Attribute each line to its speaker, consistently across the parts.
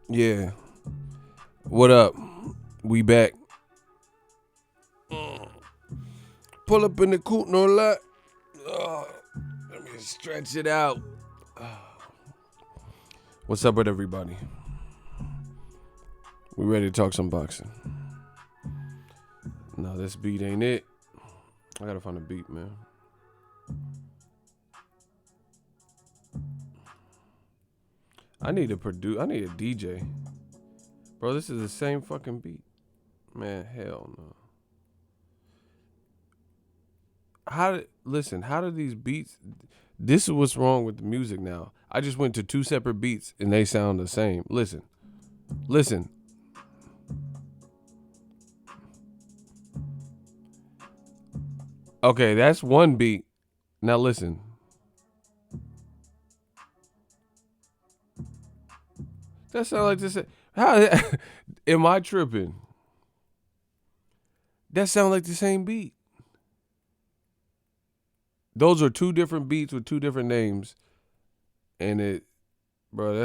Speaker 1: Yeah. What up? We back. Pull up in the coot, no lot. Let me stretch it out. What's up with everybody? We ready to talk some boxing? No, this beat ain't it. I gotta find a beat, man. I need a DJ. Bro, this is the same fucking beat. Man, hell no. How do these beats, this is what's wrong with the music now. I just went to 2 separate beats and they sound the same. Listen. Okay, that's one beat. Now listen. That sound like this. How am I tripping? That sound like the same beat. Those are 2 different beats with 2 different names. And that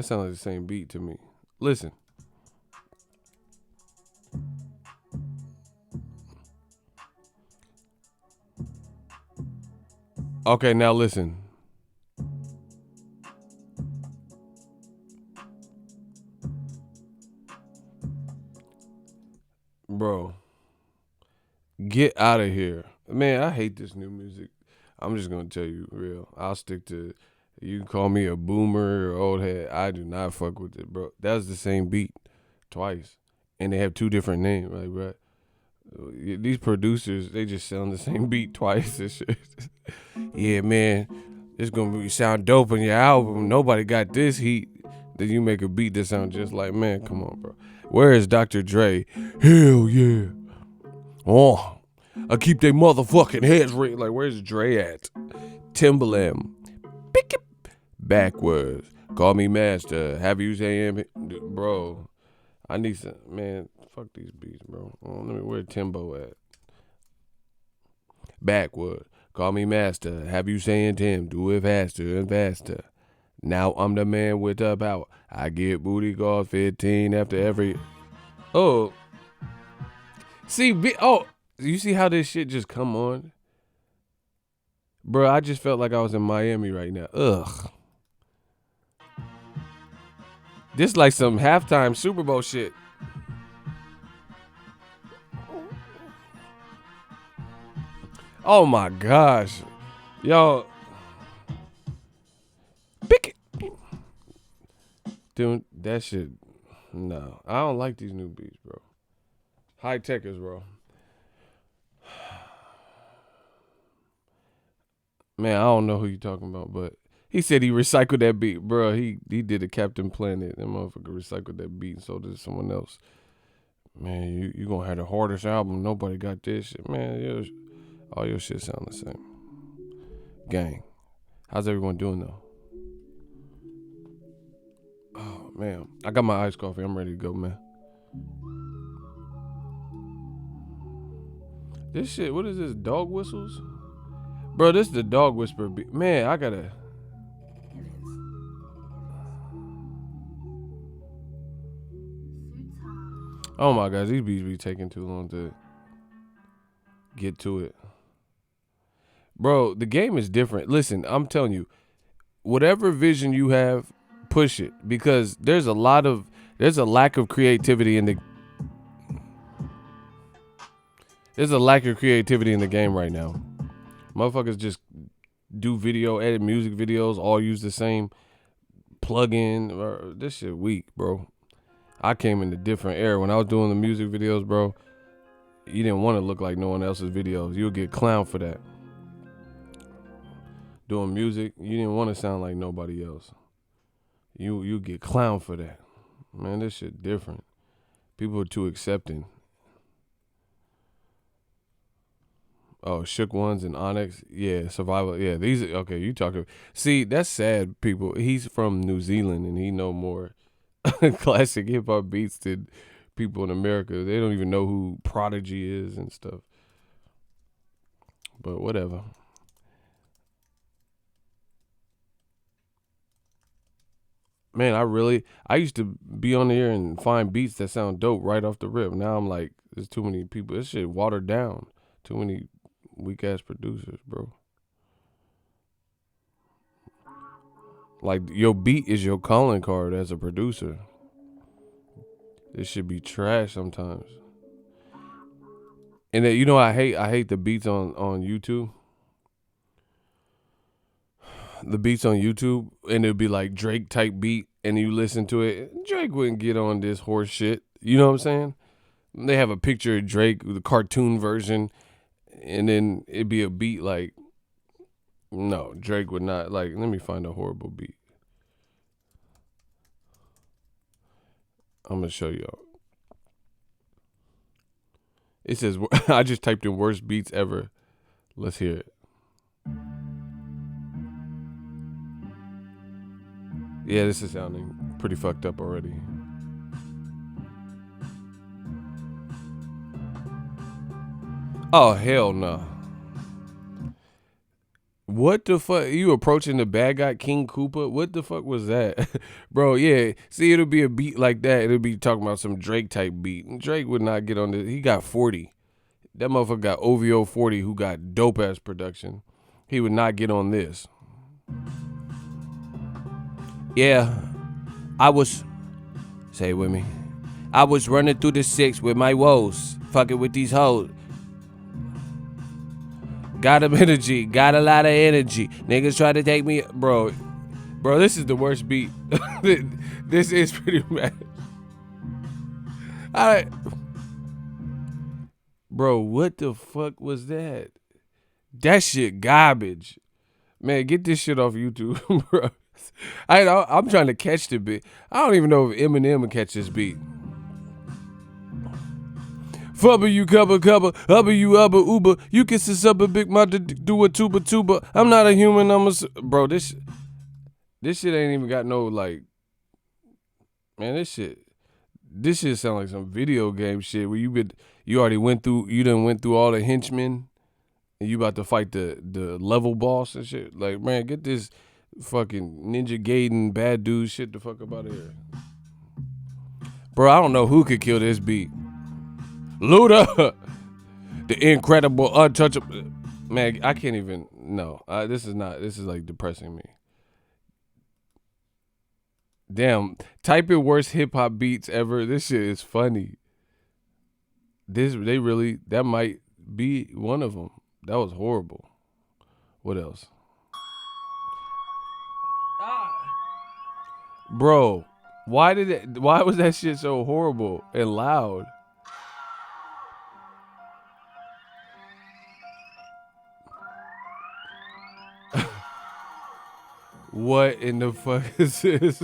Speaker 1: sounds like the same beat to me. Listen. Okay, now listen. Bro. Get out of here. Man, I hate this new music. I'm just going to tell you real. I'll stick to, you can call me a boomer or old head. I do not fuck with it, bro. That's the same beat twice. And they have 2 different names, like, bro. These producers, they just sound the same beat twice and shit. Yeah, man, it's going to sound dope on your album. Nobody got this heat. Then you make a beat that sound just like, man, come on, bro. Where is Dr. Dre? Hell yeah. Oh, I keep they motherfucking heads ring. Like, where's Dre at? Timbaland. Pick it backwards. Call me master. Have you saying, bro? I need some, man. Fuck these beats, bro. Where Timbo at? Backward. Call me master. Have you saying Tim? Do it faster and faster. Now I'm the man with the power. I get booty calls 15 after every. Oh. See, you see how this shit just come on? Bro, I just felt like I was in Miami right now. Ugh. This like some halftime Super Bowl shit. Oh my gosh. Yo. Pick it. Dude, that shit. No. I don't like these new beats, bro. High techers, bro. Man, I don't know who you talking about, but he said he recycled that beat, bro. He did a Captain Planet. That motherfucker recycled that beat and sold it to someone else. Man, you gonna have the hardest album. Nobody got this shit, man. All your shit sound the same. Gang, how's everyone doing though? Oh man, I got my iced coffee. I'm ready to go, man. This shit, what is this? Dog whistles? Bro, this is the dog whisper beat. Man, I gotta. Oh my gosh, these beats be taking too long to get to it. Bro, the game is different. Listen, I'm telling you, whatever vision you have, push it. Because there's a lack of creativity in the game right now. Motherfuckers just do edit music videos, all use the same plugin. This shit weak, bro. I came in a different era. When I was doing the music videos, bro, you didn't want to look like no one else's videos. You'll get clowned for that. Doing music, you didn't want to sound like nobody else. You get clowned for that. Man, this shit different. People are too accepting. Oh, Shook Ones and Onyx. Yeah, Survival. Yeah, these are, okay, you talking. See, that's sad, people. He's from New Zealand and he know more classic hip hop beats than people in America. They don't even know who Prodigy is and stuff. But whatever. Man, I used to be on there and find beats that sound dope right off the rip. Now I'm like, there's too many people. This shit watered down. Too many weak ass producers, bro. Like your beat is your calling card as a producer. This should be trash sometimes. And then, I hate the beats on YouTube. The beats on YouTube, and it'd be like Drake type beat, and you listen to it. Drake wouldn't get on this horse shit. You know what I'm saying? They have a picture of Drake, the cartoon version, and then it'd be a beat like, no, Drake would not. Like, let me find a horrible beat. I'm gonna show y'all. It says I just typed in worst beats ever. Let's hear it. Yeah, this is sounding pretty fucked up already. Oh, hell no. What the fuck? You approaching the bad guy, King Koopa? What the fuck was that? Bro, yeah. See, it'll be a beat like that. It'll be talking about some Drake type beat. And Drake would not get on this. He got 40. That motherfucker got OVO 40 who got dope ass production. He would not get on this. Yeah, say it with me. I was running through the 6 with my woes, fucking with these hoes. Got him energy, got a lot of energy. Niggas try to take me, bro, this is the worst beat. This is pretty bad. Bro, what the fuck was that? That shit garbage. Man, get this shit off YouTube, bro. I'm trying to catch the beat. I don't even know if Eminem will catch this beat. Fubba you cover, hubba you ubba uber. You can sit up a big mother do a tuba. I'm not a human, bro, this shit ain't even got no like, man, this shit sound like some video game shit where you done went through all the henchmen and you about to fight the level boss and shit. Like, man, get this fucking Ninja Gaiden bad dude shit the fuck up out of here. Bro, I don't know who could kill this beat. Luda, the incredible, untouchable. Man, I can't even. No, this is like depressing me. Damn, type in worst hip hop beats ever. This shit is funny. That might be one of them. That was horrible. What else? Bro, why was that shit so horrible and loud? What in the fuck is this?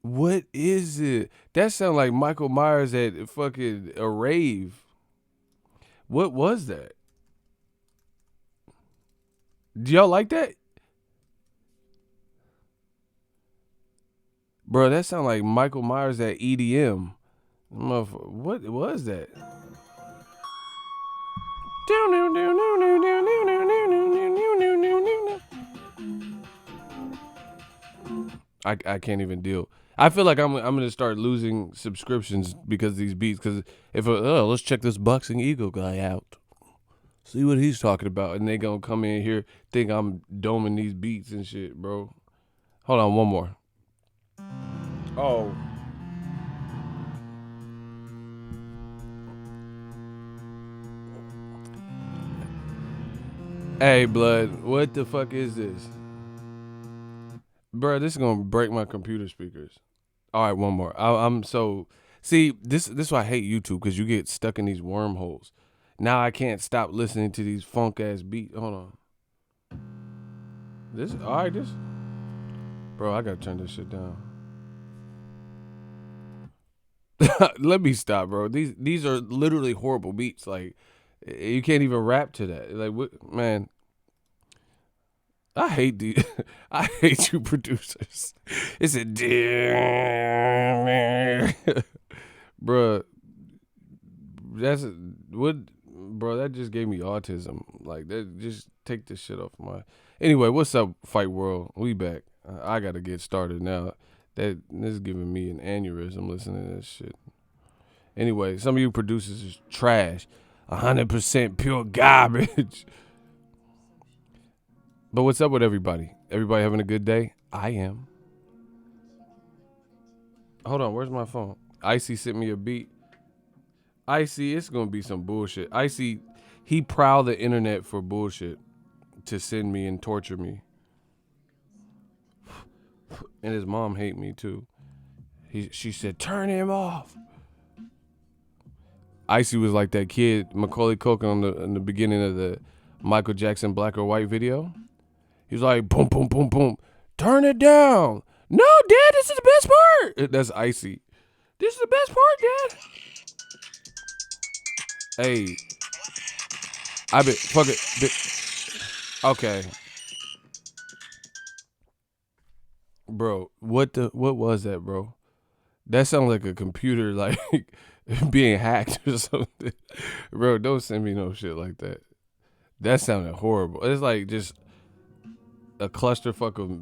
Speaker 1: What is it? That sound like Michael Myers at fucking a rave. What was that? Do y'all like that? Bro, that sound like Michael Myers at EDM. What was that? I can't even deal. I feel like I'm gonna start losing subscriptions because of these beats. Because let's check this BOXINGEGO guy out, see what he's talking about, and they gonna come in here think I'm doming these beats and shit, bro. Hold on, one more. Oh. Hey, blood, what the fuck is this? Bro, this is gonna break my computer speakers. All right, one more. This is why I hate YouTube, because you get stuck in these wormholes. Now I can't stop listening to these funk ass beats. Hold on. Bro, I gotta turn this shit down. Let me stop, bro. These are literally horrible beats. Like, you can't even rap to that. Like, what, man? I hate I hate you producers. It's a bruh. That's what, bro, that just gave me autism. Like that, just take this shit off my. Anyway, what's up, Fight World? We back. I gotta get started now. This is giving me an aneurysm listening to this shit. Anyway, some of you producers is trash, 100% pure garbage. But what's up with everybody? Everybody having a good day? I am. Hold on, where's my phone? Icy sent me a beat. Icy, it's gonna be some bullshit. Icy, he prowled the internet for bullshit to send me and torture me. And his mom hate me too. She said, turn him off. Icy was like that kid, Macaulay Culkin in the beginning of the Michael Jackson Black or White video. He was like, boom, boom, boom, boom. Turn it down. No, Dad, this is the best part. That's Icy. This is the best part, Dad. Hey. Fuck it. Okay. Bro, what was that, bro? That sounds like a computer, like, being hacked or something. Bro, don't send me no shit like that. That sounded horrible. It's like just a clusterfuck of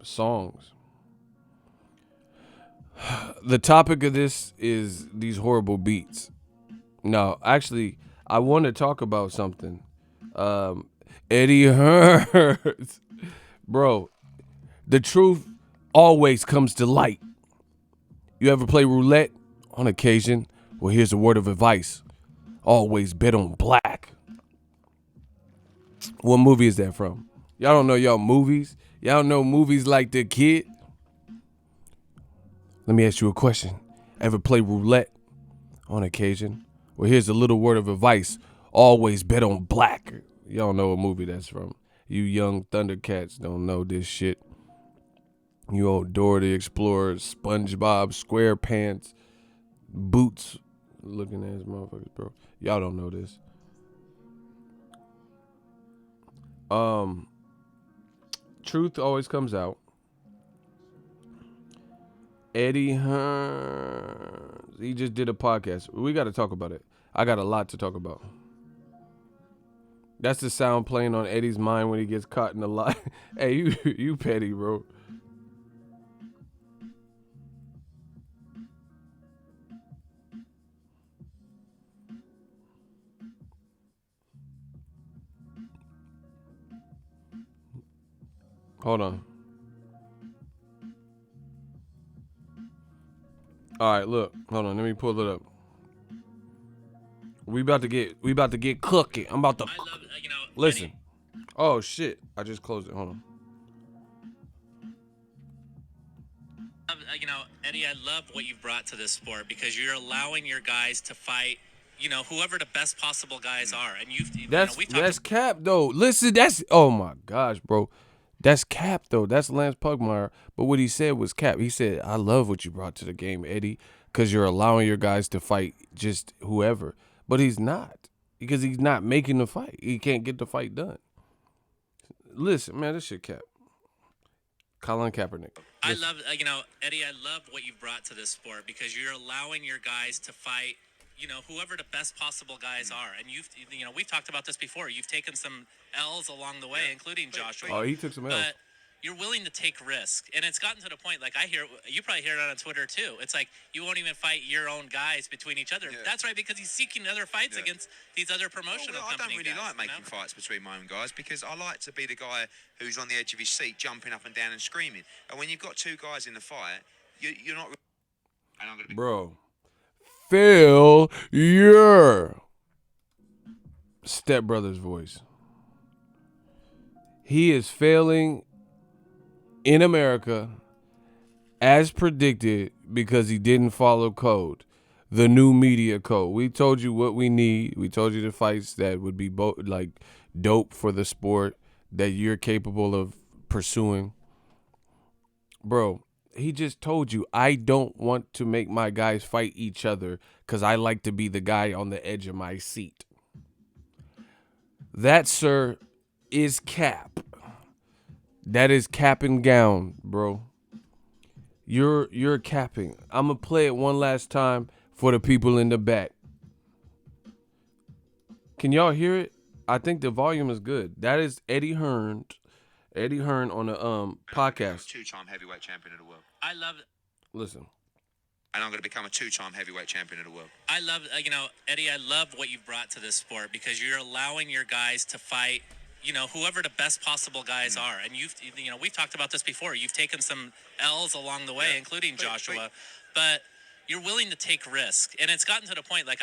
Speaker 1: songs. The topic of this is these horrible beats. No, actually, I want to talk about something. Eddie Hearn. Bro, the truth always comes to light. You ever play roulette? On occasion. Well, here's a word of advice. Always bet on black. What movie is that from? Y'all don't know y'all movies? Y'all don't know movies like The Kid? Let me ask you a question. Ever play roulette? On occasion. Well, here's a little word of advice. Always bet on black. Y'all don't know what movie that's from. You young Thundercats don't know this shit. You old Dora the Explorer, SpongeBob, SquarePants, Boots, looking ass motherfuckers, bro. Y'all don't know this. Truth always comes out. Eddie Hearn, he just did a podcast. We got to talk about it. I got a lot to talk about. That's the sound playing on Eddie's mind when he gets caught in the lie. Hey, you petty, bro. Hold on. All right, look. Hold on. Let me pull it up. We about to get cooking. I'm about to listen. Eddie. Oh shit! I just closed it. Hold on.
Speaker 2: Eddie, I love what you've brought to this sport because you're allowing your guys to fight. Whoever the best possible guys are, and
Speaker 1: that's cap though. Listen, oh my gosh, bro. That's cap, though. That's Lance Pugmire. But what he said was cap. He said, I love what you brought to the game, Eddie, because you're allowing your guys to fight just whoever. But he's not, because he's not making the fight. He can't get the fight done. Listen, man, this shit cap. Colin Kaepernick.
Speaker 2: Listen. I love, Eddie, I love what you've brought to this sport because you're allowing your guys to fight, whoever the best possible guys are. And we've talked about this before. You've taken some L's along the way, including Joshua.
Speaker 1: Oh, he took some L's.
Speaker 2: But you're willing to take risk. And it's gotten to the point, like you probably hear it on Twitter too. It's like you won't even fight your own guys between each other. Yeah. That's right, because he's seeking other fights against these other promotional companies.
Speaker 3: I don't really like making fights between my own guys because I like to be the guy who's on the edge of his seat, jumping up and down and screaming. And when you've got two guys in the fight, you're not... And I'm gonna be...
Speaker 1: Bro, Phil, your stepbrother's voice. He is failing in America as predicted because he didn't follow code, the new media code. We told you what we need. We told you the fights that would be dope for the sport that you're capable of pursuing. Bro, he just told you, I don't want to make my guys fight each other because I like to be the guy on the edge of my seat. That, sir, is cap. That is cap and gown, bro. You're capping. I'm going to play it one last time for the people in the back. Can y'all hear it? I think the volume is good. That is Eddie Hearn. Eddie Hearn on the podcast.
Speaker 3: Two-time heavyweight champion of the world.
Speaker 2: I love
Speaker 1: Listen.
Speaker 3: And I'm going to become a two-time heavyweight champion of the world.
Speaker 2: I love, Eddie, I love what you've brought to this sport because you're allowing your guys to fight, whoever the best possible guys are. And we've talked about this before. You've taken some L's along the way, including Joshua, but you're willing to take risks. And it's gotten to the point, like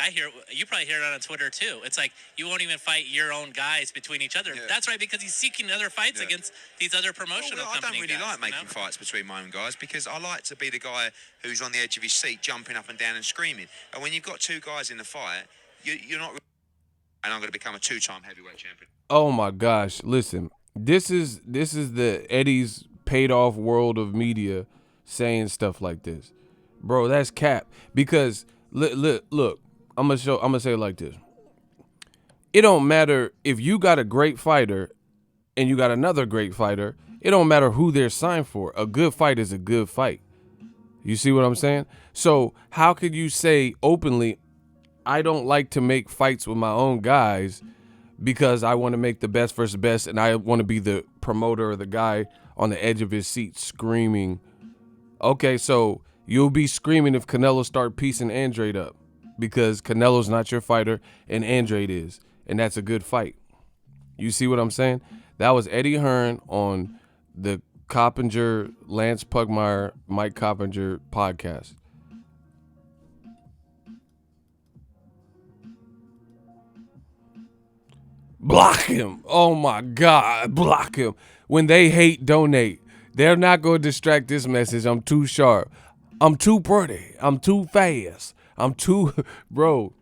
Speaker 2: you probably hear it on Twitter too. It's like you won't even fight your own guys between each other. Yeah. That's right, because he's seeking other fights against these other promotional company
Speaker 3: I don't really
Speaker 2: guys,
Speaker 3: like making fights between my own guys because I like to be the guy who's on the edge of his seat, jumping up and down and screaming. And when you've got two guys in the fight, you're not. And I'm going to become a two-time heavyweight champion.
Speaker 1: Oh my gosh! Listen, this is the Eddie's paid off world of media saying stuff like this. Bro, that's cap. Because look, I'm gonna say it like this. It don't matter if you got a great fighter and you got another great fighter. It don't matter who they're signed for. A good fight is a good fight. You see what I'm saying? So how could you say openly, I don't like to make fights with my own guys because I want to make the best versus best and I want to be the promoter or the guy on the edge of his seat screaming. Okay, so you'll be screaming if Canelo start piecing Andrade up because Canelo's not your fighter and Andrade is, and that's a good fight. You see what I'm saying? That was Eddie Hearn on the Coppinger, Lance Pugmire, Mike Coppinger podcast. Block him. Oh, my God. Block him. When they hate, donate. They're not going to distract this message. I'm too sharp. I'm too pretty. I'm too fast. I'm too... Bro,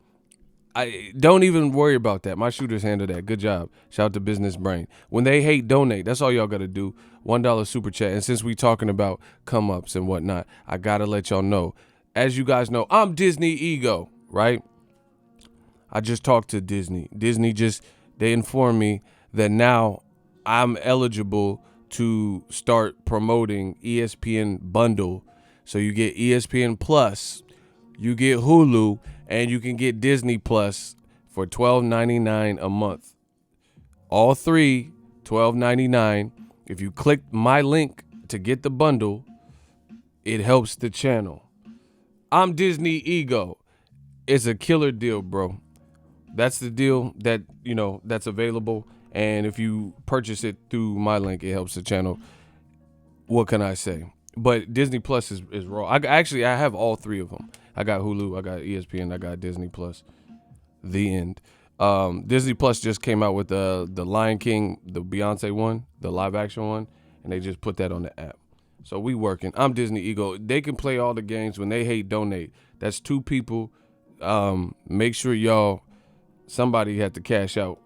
Speaker 1: I don't even worry about that. My shooters handle that. Good job. Shout out to Business Brain. When they hate, donate. That's all y'all got to do. $1 super chat. And since we talking about come-ups and whatnot, I got to let y'all know. As you guys know, I'm Disney Ego, right? I just talked to Disney. They informed me that now I'm eligible to start promoting ESPN bundle. So you get ESPN Plus, you get Hulu, and you can get Disney Plus for $12.99 a month. All three, $12.99. If you click my link to get the bundle, it helps the channel. I'm Disney Ego. It's a killer deal, bro. That's the deal that, that's available. And if you purchase it through my link, it helps the channel. What can I say? But Disney Plus is raw. I have all three of them. I got Hulu, I got ESPN, I got Disney Plus. The end. Disney Plus just came out with the Lion King, the Beyonce one, the live action one, and they just put that on the app. So we working. I'm Disney Ego. They can play all the games. When they hate, donate. That's two people. Make sure somebody had to cash out.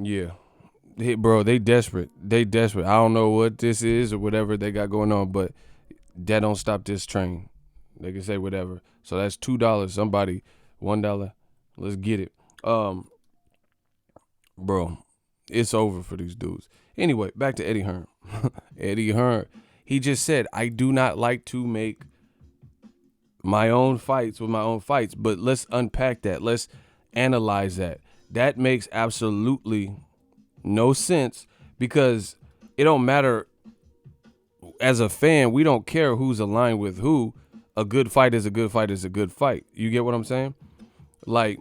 Speaker 1: Yeah. Hey, bro, they desperate. I don't know what this is or whatever they got going on, but that don't stop this train. They can say whatever. So that's $2. Somebody, $1. Let's get it. Bro, it's over for these dudes. Anyway, back to Eddie Hearn. Eddie Hearn. He just said, I do not like to make my own fights with my own fights, but let's unpack that. Let's analyze that. That makes absolutely no sense because it don't matter. As a fan, we don't care who's aligned with who. A good fight is a good fight is a good fight. You get what I'm saying? Like,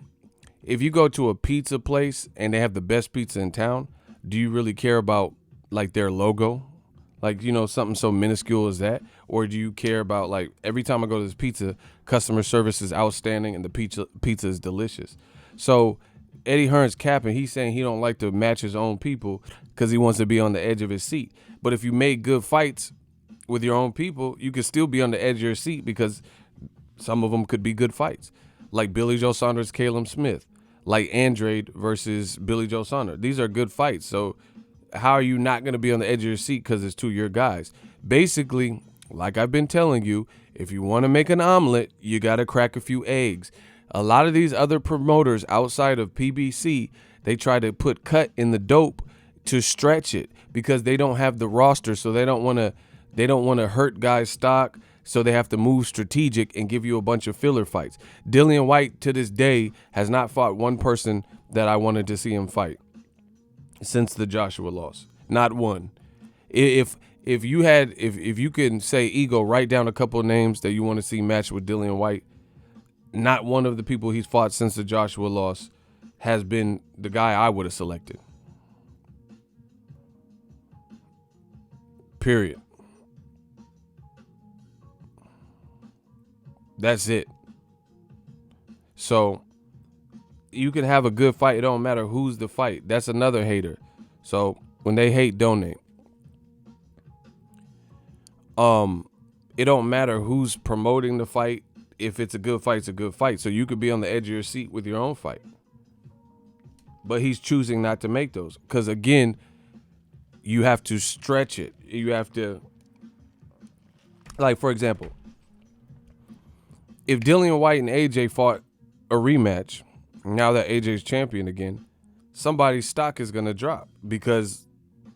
Speaker 1: if you go to a pizza place and they have the best pizza in town, do you really care about, like, their logo? Like, something so minuscule as that? Or do you care about, like, every time I go to this pizza, customer service is outstanding and the pizza is delicious? So Eddie Hearn's capping. He's saying he don't like to match his own people because he wants to be on the edge of his seat. But if you make good fights with your own people, you can still be on the edge of your seat because some of them could be good fights. Like Billy Joe Saunders, Caleb Smith. Like Andrade versus Billy Joe Saunders. These are good fights. So how are you not going to be on the edge of your seat because it's two of your guys? Basically, like I've been telling you, if you want to make an omelet, you got to crack a few eggs. A lot of these other promoters outside of PBC, they try to put cut in the dope to stretch it because they don't have the roster, so they don't want to hurt guys' stock. So they have to move strategic and give you a bunch of filler fights. Dillian Whyte to this day has not fought one person that I wanted to see him fight since the Joshua loss. Not one. If you can say, Ego, write down a couple of names that you want to see match with Dillian Whyte, not one of the people he's fought since the Joshua loss has been the guy I would have selected. Period. That's it. So you can have a good fight. It don't matter who's the fight. That's another hater. So when they hate, donate. It don't matter who's promoting the fight. If it's a good fight, it's a good fight. So you could be on the edge of your seat with your own fight. But he's choosing not to make those. Because again, you have to stretch it. You have to, like, for example, if Dillian Whyte and AJ fought a rematch, now that AJ's champion again, somebody's stock is going to drop because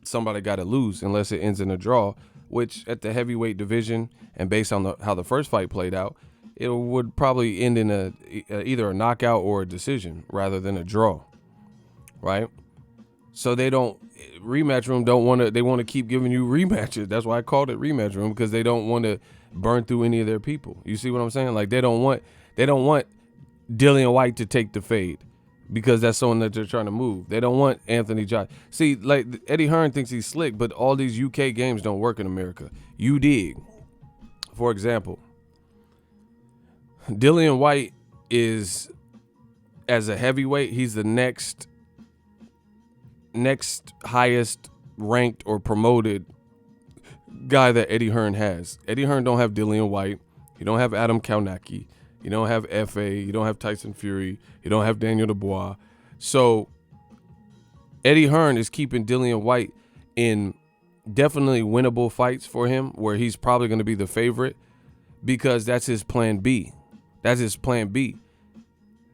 Speaker 1: somebody got to lose unless it ends in a draw, which at the heavyweight division and based on how the first fight played out, it would probably end in either a knockout or a decision rather than a draw, right? So rematch room they want to keep giving you rematches. That's why I called it rematch room, because they don't want to burn through any of their people. You see what I'm saying? Like they don't want Dillian Whyte to take the fade because that's someone that they're trying to move. They don't want Anthony Joshua. See, like Eddie Hearn thinks he's slick, but all these UK games don't work in America. You dig. For example, Dillian Whyte is, as a heavyweight, he's the next highest ranked or promoted guy that Eddie Hearn has. Eddie Hearn don't have Dillian Whyte. You don't have Adam Kaunacki. You don't have F.A. You don't have Tyson Fury. You don't have Daniel Dubois. So Eddie Hearn is keeping Dillian Whyte in definitely winnable fights for him where he's probably going to be the favorite because that's his plan B. That's his plan B.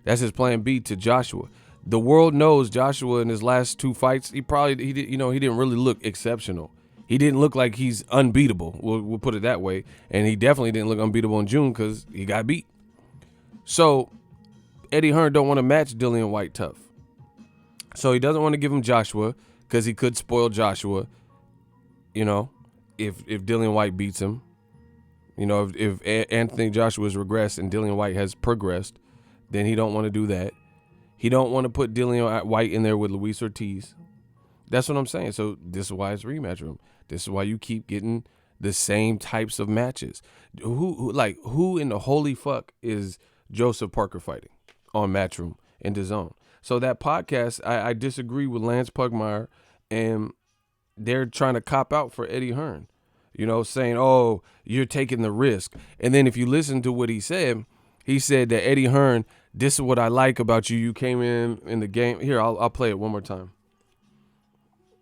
Speaker 1: That's his plan B to Joshua. The world knows Joshua in his last two fights, he didn't really look exceptional. He didn't look like he's unbeatable. We'll put it that way. And he definitely didn't look unbeatable in June because he got beat. So Eddie Hearn don't want to match Dillian Whyte tough. So he doesn't want to give him Joshua because he could spoil Joshua, if Dillian Whyte beats him. If Anthony Joshua's regressed and Dillian Whyte has progressed, then he don't want to do that. He don't want to put Dillian Whyte in there with Luis Ortiz. That's what I'm saying. So this is why it's rematch room. This is why you keep getting the same types of matches. Who in the holy fuck is Joseph Parker fighting on Matchroom in DAZN? So that podcast, I disagree with Lance Pugmire, and they're trying to cop out for Eddie Hearn, saying, oh, you're taking the risk. And then if you listen to what he said that Eddie Hearn, this is what I like about you. You came in the game. Here, I'll play it one more time.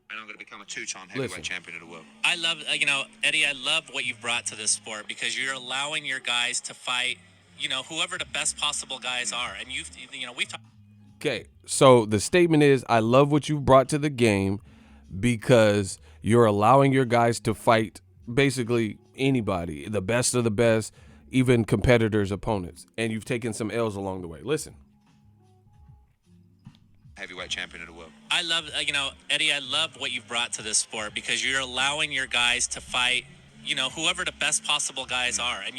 Speaker 3: And I'm going to become a two-time heavyweight champion of the world.
Speaker 2: I love, Eddie, I love what you've brought to this sport because you're allowing your guys to fight, whoever the best possible guys are. And we've talked.
Speaker 1: Okay, so the statement is, I love what you've brought to the game because you're allowing your guys to fight basically anybody, the best of the best, even competitors, opponents. And you've taken some L's along the way. Listen.
Speaker 3: Heavyweight champion of the world.
Speaker 2: I love, Eddie, I love what you've brought to this sport because you're allowing your guys to fight, whoever the best possible guys are. And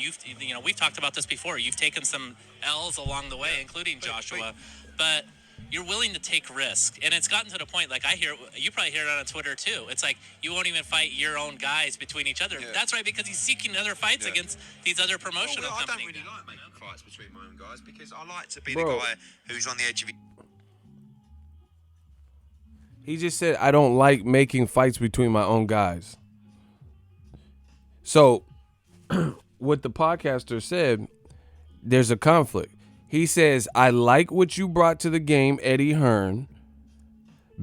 Speaker 2: we've talked about this before. You've taken some L's along the way, including Joshua, but you're willing to take risk. And it's gotten to the point, like you probably hear it on Twitter too. It's like you won't even fight your own guys between each other. Yeah. That's right, because he's seeking other fights against these other promotional companies.
Speaker 3: I don't really like making fights between my own guys because I like to be the guy who's on the edge of it.
Speaker 1: He just said, I don't like making fights between my own guys. So what the podcaster said, there's a conflict. He says, I like what you brought to the game, Eddie Hearn,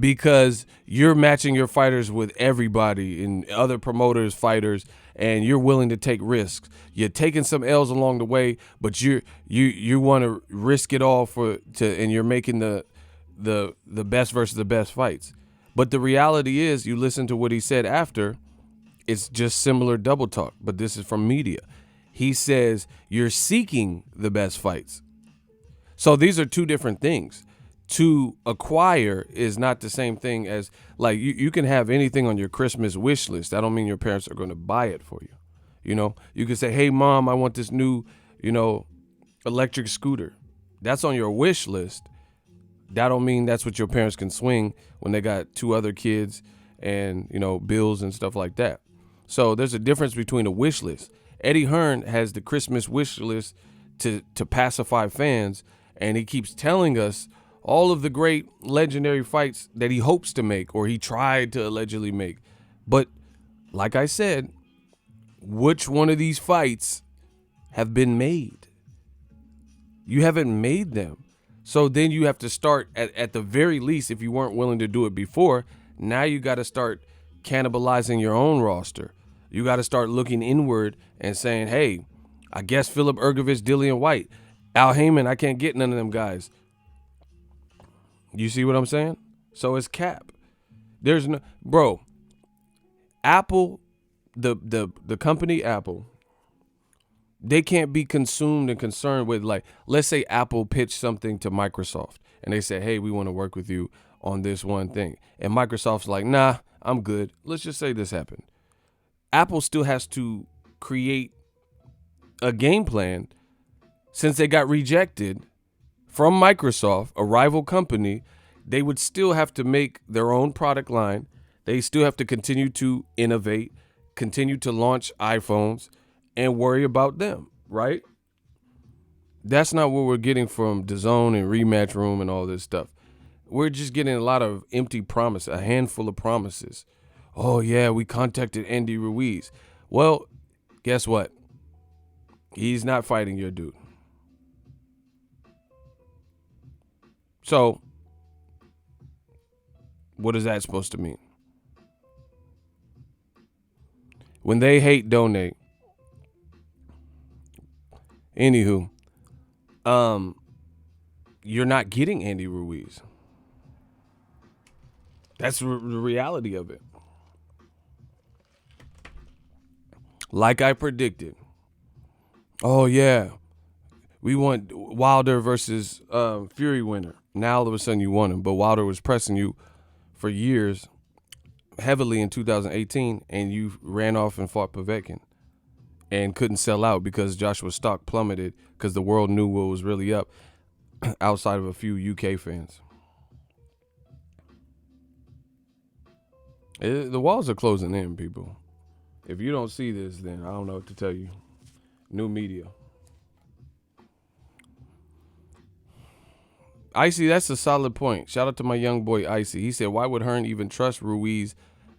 Speaker 1: because you're matching your fighters with everybody and other promoters, fighters, and you're willing to take risks. You're taking some L's along the way, but you want to risk it all and you're making the best versus the best fights. But the reality is, you listen to what he said after, it's just similar double talk, but this is from media. He says you're seeking the best fights. So these are two different things. To acquire is not the same thing as, like, you can have anything on your Christmas wish list. That don't mean your parents are going to buy it for you. You know, you can say, hey, Mom, I want this new, electric scooter. That's on your wish list. That don't mean that's what your parents can swing when they got two other kids and, bills and stuff like that. So there's a difference between a wish list. Eddie Hearn has the Christmas wish list to pacify fans, and he keeps telling us all of the great legendary fights that he hopes to make or he tried to allegedly make. But like I said, which one of these fights have been made? You haven't made them. So then you have to start at the very least, if you weren't willing to do it before, now you got to start cannibalizing your own roster. You got to start looking inward and saying, hey, I guess Philip Ergovich, Dillian White, Al Heyman, I can't get none of them guys. You see what I'm saying? So it's cap. There's no, bro, Apple, the company Apple, they can't be consumed and concerned with, like, let's say Apple pitched something to Microsoft and they said, hey, we want to work with you on this one thing. And Microsoft's like, nah, I'm good. Let's just say this happened. Apple still has to create a game plan since they got rejected from Microsoft, a rival company. They would still have to make their own product line. They still have to continue to innovate, continue to launch iPhones, and worry about them, right? That's not what we're getting from DAZN and Rematch Room and all this stuff. We're just getting a lot of empty promise, a handful of promises. Oh, yeah, we contacted Andy Ruiz. Well, guess what? He's not fighting your dude. So, what is that supposed to mean? When they hate donate. Anywho, you're not getting Andy Ruiz. That's the reality of it. Like I predicted. Oh, yeah. We want Wilder versus Fury winner. Now all of a sudden you want him. But Wilder was pressing you for years, heavily in 2018, and you ran off and fought Povetkin and couldn't sell out because Joshua's stock plummeted because the world knew what was really up outside of a few UK fans. The walls are closing in, people. If you don't see this, then I don't know what to tell you. New media. Icy, that's a solid point. Shout out to my young boy, Icy. He said, why would Hearn even trust Ruiz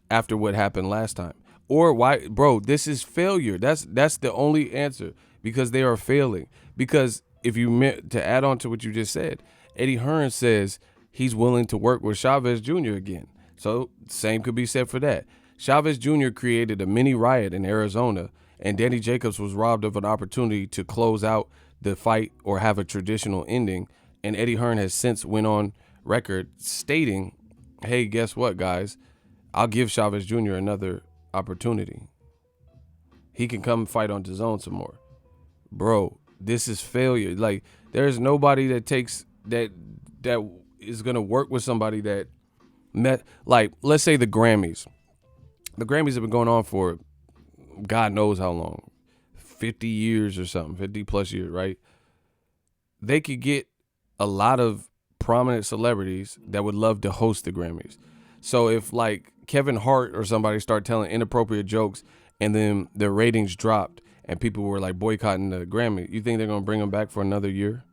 Speaker 1: after what happened last time? Or why, bro, this is failure. That's the only answer, because they are failing. Because if you meant to add on to what you just said, Eddie Hearn says he's willing to work with Chavez Jr. again. So same could be said for that. Chavez Jr. created a mini riot in Arizona, and Danny Jacobs was robbed of an opportunity to close out the fight or have a traditional ending. And Eddie Hearn has since went on record stating, hey, guess what, guys? I'll give Chavez Jr. another opportunity. He can come fight on DAZN some more. Bro, this is failure. Like, there's nobody that takes that is going to work with somebody that met, like, let's say the Grammys. The Grammys have been going on for God knows how long, 50 years or something, 50 plus years, right? They could get a lot of prominent celebrities that would love to host the Grammys. So if like Kevin Hart or somebody start telling inappropriate jokes and then their ratings dropped and people were like boycotting the Grammy, you think they're going to bring them back for another year?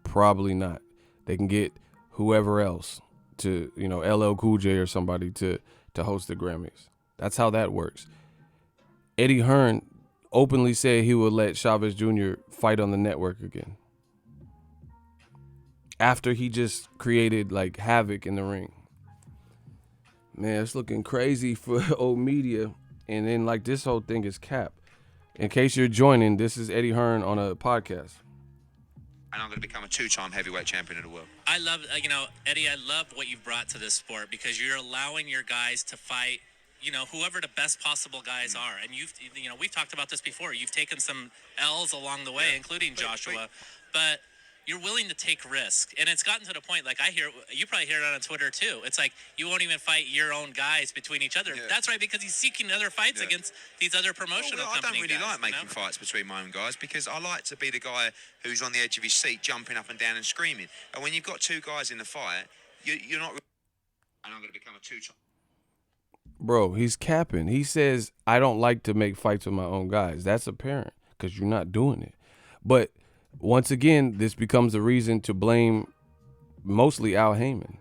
Speaker 1: Probably not. They can get whoever else to, LL Cool J or somebody to host the Grammys. That's how that works. Eddie Hearn openly said he would let Chavez Jr. fight on the network again, after he just created like havoc in the ring. Man, it's looking crazy for old media. And then like this whole thing is cap. In case you're joining, this is Eddie Hearn on a podcast.
Speaker 3: And I'm going to become a 2-time heavyweight champion of the world.
Speaker 2: I love, Eddie, I love what you've brought to this sport, because you're allowing your guys to fight, whoever the best possible guys are. And we've talked about this before. You've taken some L's along the way, including Joshua, but you're willing to take risk. And it's gotten to the point, like you probably hear it on Twitter too. It's like you won't even fight your own guys between each other.
Speaker 3: Yeah.
Speaker 2: That's right, because he's seeking other fights against these other promotional company
Speaker 3: I don't really
Speaker 2: guys,
Speaker 3: like making fights between my own guys because I like to be the guy who's on the edge of his seat, jumping up and down and screaming. And when you've got two guys in the fight, you're not. And I'm going to become a two-time.
Speaker 1: Bro, he's capping. He says, I don't like to make fights with my own guys. That's apparent because you're not doing it. But once again, this becomes a reason to blame mostly Al Heyman.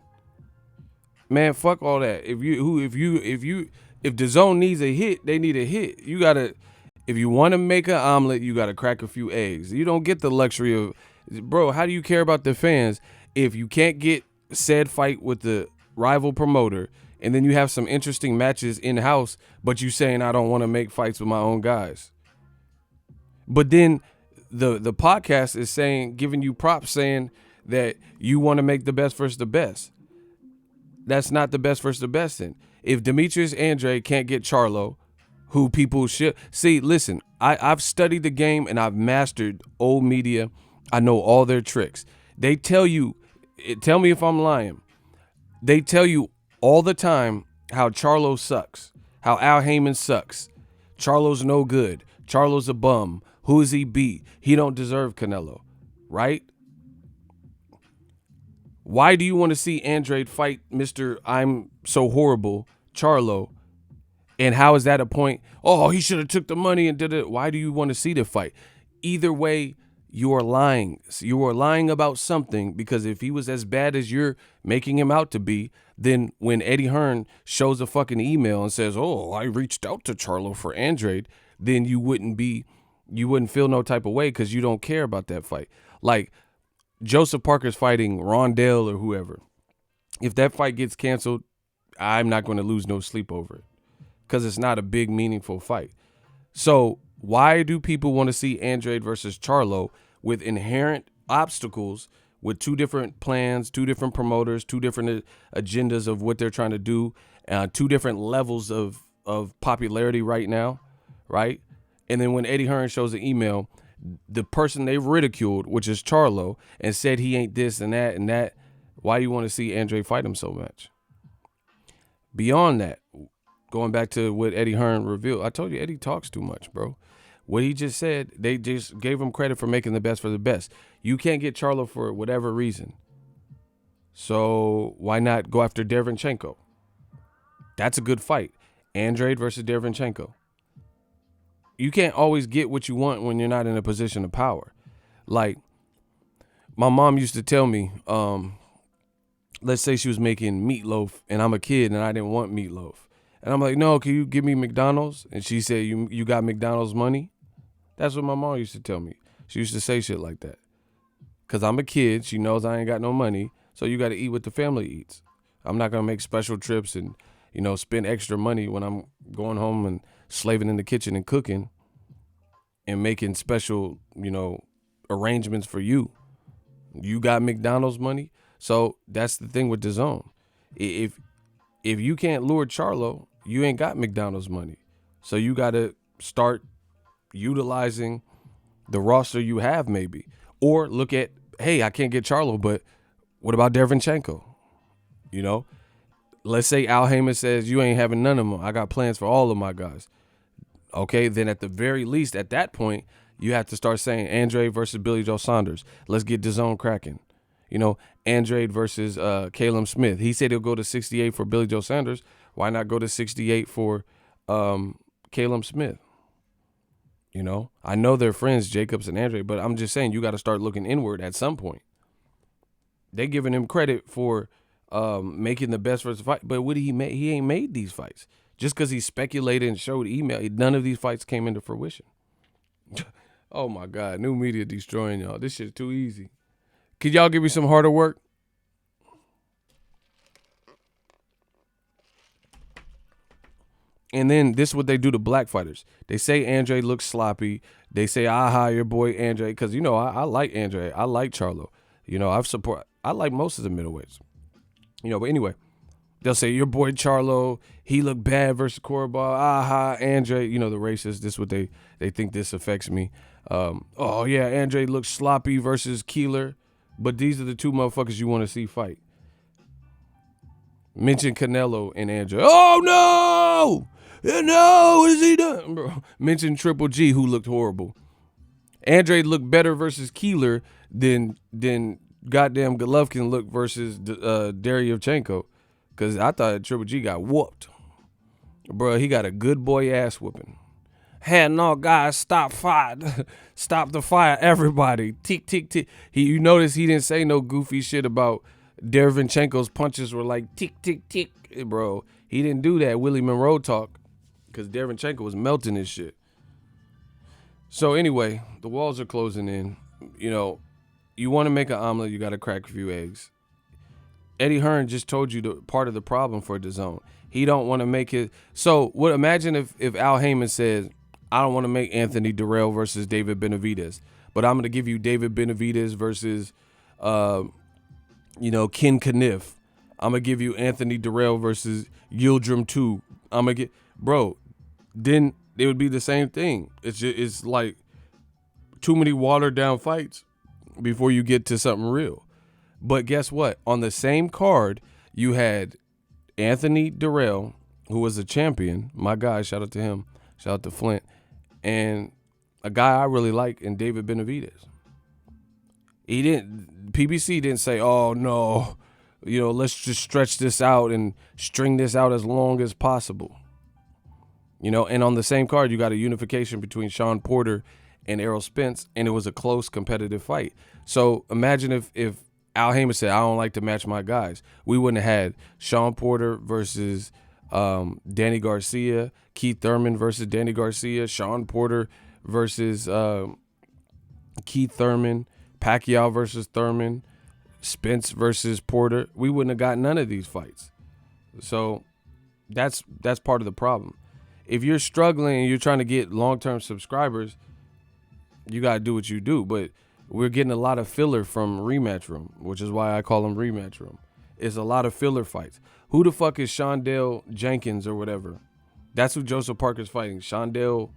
Speaker 1: Man, fuck all that. If DAZN needs a hit, they need a hit. You gotta, if you want to make an omelet, you gotta crack a few eggs. You don't get the luxury of, bro. How do you care about the fans if you can't get said fight with the rival promoter, and then you have some interesting matches in house, but you saying I don't want to make fights with my own guys? But then the podcast is saying, giving you props, saying that you want to make the best versus the best. That's not the best versus the best then. If Demetrius Andrade can't get Charlo, who people should see, listen, I've studied the game and I've mastered old media. I know all their tricks. They tell you, tell me if I'm lying. They tell you all the time how Charlo sucks, how Al Heyman sucks. Charlo's no good. Charlo's a bum. Who is he beat? He don't deserve Canelo, right? Why do you want to see Andrade fight Mr. I'm so horrible, Charlo? And how is that a point? Oh, he should have took the money and did it. Why do you want to see the fight? Either way, you are lying. You are lying about something, because if he was as bad as you're making him out to be, then when Eddie Hearn shows a fucking email and says, oh, I reached out to Charlo for Andrade, then you wouldn't feel no type of way because you don't care about that fight. Like Joseph Parker's fighting Rondell or whoever. If that fight gets canceled, I'm not going to lose no sleep over it because it's not a big, meaningful fight. So why do people want to see Andrade versus Charlo with inherent obstacles, with two different plans, two different promoters, two different agendas of what they're trying to do, two different levels of popularity right now, right? And then when Eddie Hearn shows an email, the person they ridiculed, which is Charlo, and said he ain't this and that, why you want to see Andrade fight him so much? Beyond that, going back to what Eddie Hearn revealed, I told you Eddie talks too much, bro. What he just said, they just gave him credit for making the best for the best. You can't get Charlo for whatever reason. So why not go after Derevyanchenko? That's a good fight. Andrade versus Derevyanchenko. You can't always get what you want when you're not in a position of power. Like, my mom used to tell me, let's say she was making meatloaf and I'm a kid and I didn't want meatloaf. And I'm like, no, can you give me McDonald's? And she said, you got McDonald's money? That's what my mom used to tell me. She used to say shit like that. Because I'm a kid. She knows I ain't got no money. So you got to eat what the family eats. I'm not going to make special trips and, spend extra money when I'm going home and slaving in the kitchen and cooking and making special, arrangements for you. You got McDonald's money. So that's the thing with DAZN. If you can't lure Charlo, you ain't got McDonald's money. So you got to start utilizing the roster you have maybe. Or look at, hey, I can't get Charlo, but what about Derevyanchenko? Let's say Al Heyman says, you ain't having none of them. I got plans for all of my guys. Okay, then at the very least, at that point, you have to start saying Andrade versus Billy Joe Saunders. Let's get DAZN cracking. Andrade versus Caleb Smith. He said he'll go to 68 for Billy Joe Saunders. Why not go to 68 for Caleb Smith? I know they're friends, Jacobs and Andrade, but I'm just saying you got to start looking inward at some point. They giving him credit for making the best versus fight, but what did he make? He ain't made these fights. Just because he speculated and showed email, none of these fights came into fruition. Oh my God, new media destroying y'all. This shit's too easy. Could y'all give me some harder work? And then this is what they do to black fighters. They say Andrade looks sloppy. They say, aha, your boy Andrade. Because, I like Andrade. I like Charlo. I like most of the middleweights. But anyway, They'll say your boy Charlo, he looked bad versus Cordoba. Aha, Andrade, the racists. This is what they think this affects me. Oh yeah, Andrade looked sloppy versus Keeler, but these are the two motherfuckers you want to see fight. Mention Canelo and Andrade. Oh no! No, what is he doing, bro? Mention Triple G, who looked horrible. Andrade looked better versus Keeler than goddamn Golovkin looked versus Deryevchenko, because I thought Triple G got whooped. Bro, he got a good boy ass whooping. Hey, no, guys, stop fire. Stop the fire, everybody. Tick, tick, tick. You notice he didn't say no goofy shit about Deryevchenko's punches were like tick, tick, tick. Bro, he didn't do that Willie Monroe talk, because Deryevchenko was melting his shit. So anyway, the walls are closing in. You want to make an omelet, you got to crack a few eggs. Eddie Hearn just told you part of the problem for DAZN. He don't want to make it. So imagine if Al Heyman says, I don't want to make Anthony Durrell versus David Benavidez, but I'm going to give you David Benavidez versus, Ken Kniff. I'm going to give you Anthony Durrell versus Yildirim too. I'm going to then it would be the same thing. It's like too many watered down fights before you get to something real. But guess what? On the same card, you had Anthony Durrell, who was a champion. My guy, shout out to him. Shout out to Flint. And a guy I really like in David Benavidez. PBC didn't say, oh no, let's just stretch this out and string this out as long as possible. And on the same card, you got a unification between Sean Porter and Errol Spence, and it was a close competitive fight. So imagine if Al Heyman said, I don't like to match my guys. We wouldn't have had Sean Porter versus Danny Garcia, Keith Thurman versus Danny Garcia, Sean Porter versus Keith Thurman, Pacquiao versus Thurman, Spence versus Porter. We wouldn't have got none of these fights. So that's part of the problem. If you're struggling and you're trying to get long-term subscribers, you got to do what you do. But we're getting a lot of filler from Rematch Room, which is why I call them Rematch Room. It's a lot of filler fights. Who the fuck is Shondell Jenkins or whatever? That's who Joseph Parker's fighting. Shondell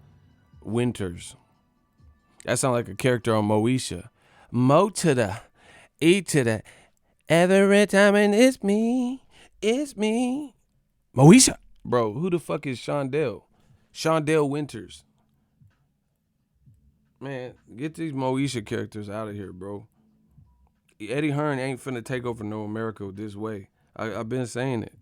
Speaker 1: Winters. That sounds like a character on Moesha. Mo to the E to the every time, and it's me. Moesha. Bro, who the fuck is Shondell? Shondell Winters. Man, get these Moesha characters out of here, bro. Eddie Hearn ain't finna take over no America this way. I've been saying it.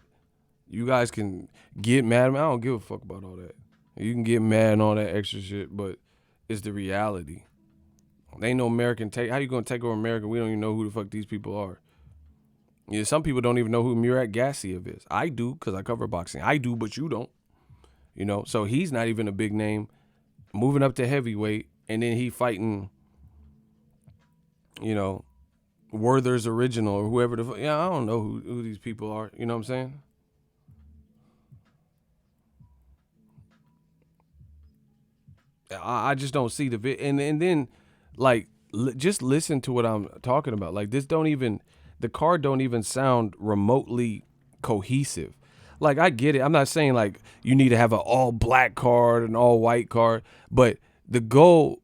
Speaker 1: You guys can get mad at me. I don't give a fuck about all that. You can get mad and all that extra shit, but it's the reality. There ain't no American take. How you gonna take over America? We don't even know who the fuck these people are. Yeah, some people don't even know who Murat Gassiev is. I do, because I cover boxing. I do, but you don't. So he's not even a big name. Moving up to heavyweight, and then he fighting, Werther's Original or whoever the fuck. Yeah, I don't know who these people are. You know what I'm saying? I just don't see the vid. And then, just listen to what I'm talking about. Like, the card don't even sound remotely cohesive. Like, I get it. I'm not saying, like, you need to have an all-black card, an all-white card. But the goal,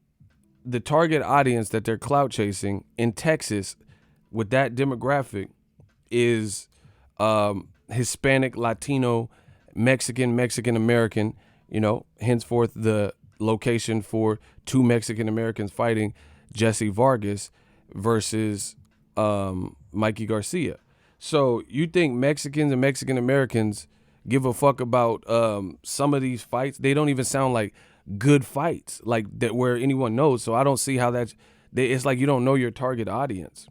Speaker 1: the target audience that they're clout chasing in Texas with that demographic is Hispanic, Latino, Mexican-American, henceforth the location for two Mexican-Americans fighting Jesse Vargas versus Mikey Garcia. So you think Mexicans and Mexican-Americans give a fuck about some of these fights? They don't even sound like good fights, like that where anyone knows. So I don't see how it's like you don't know your target audience.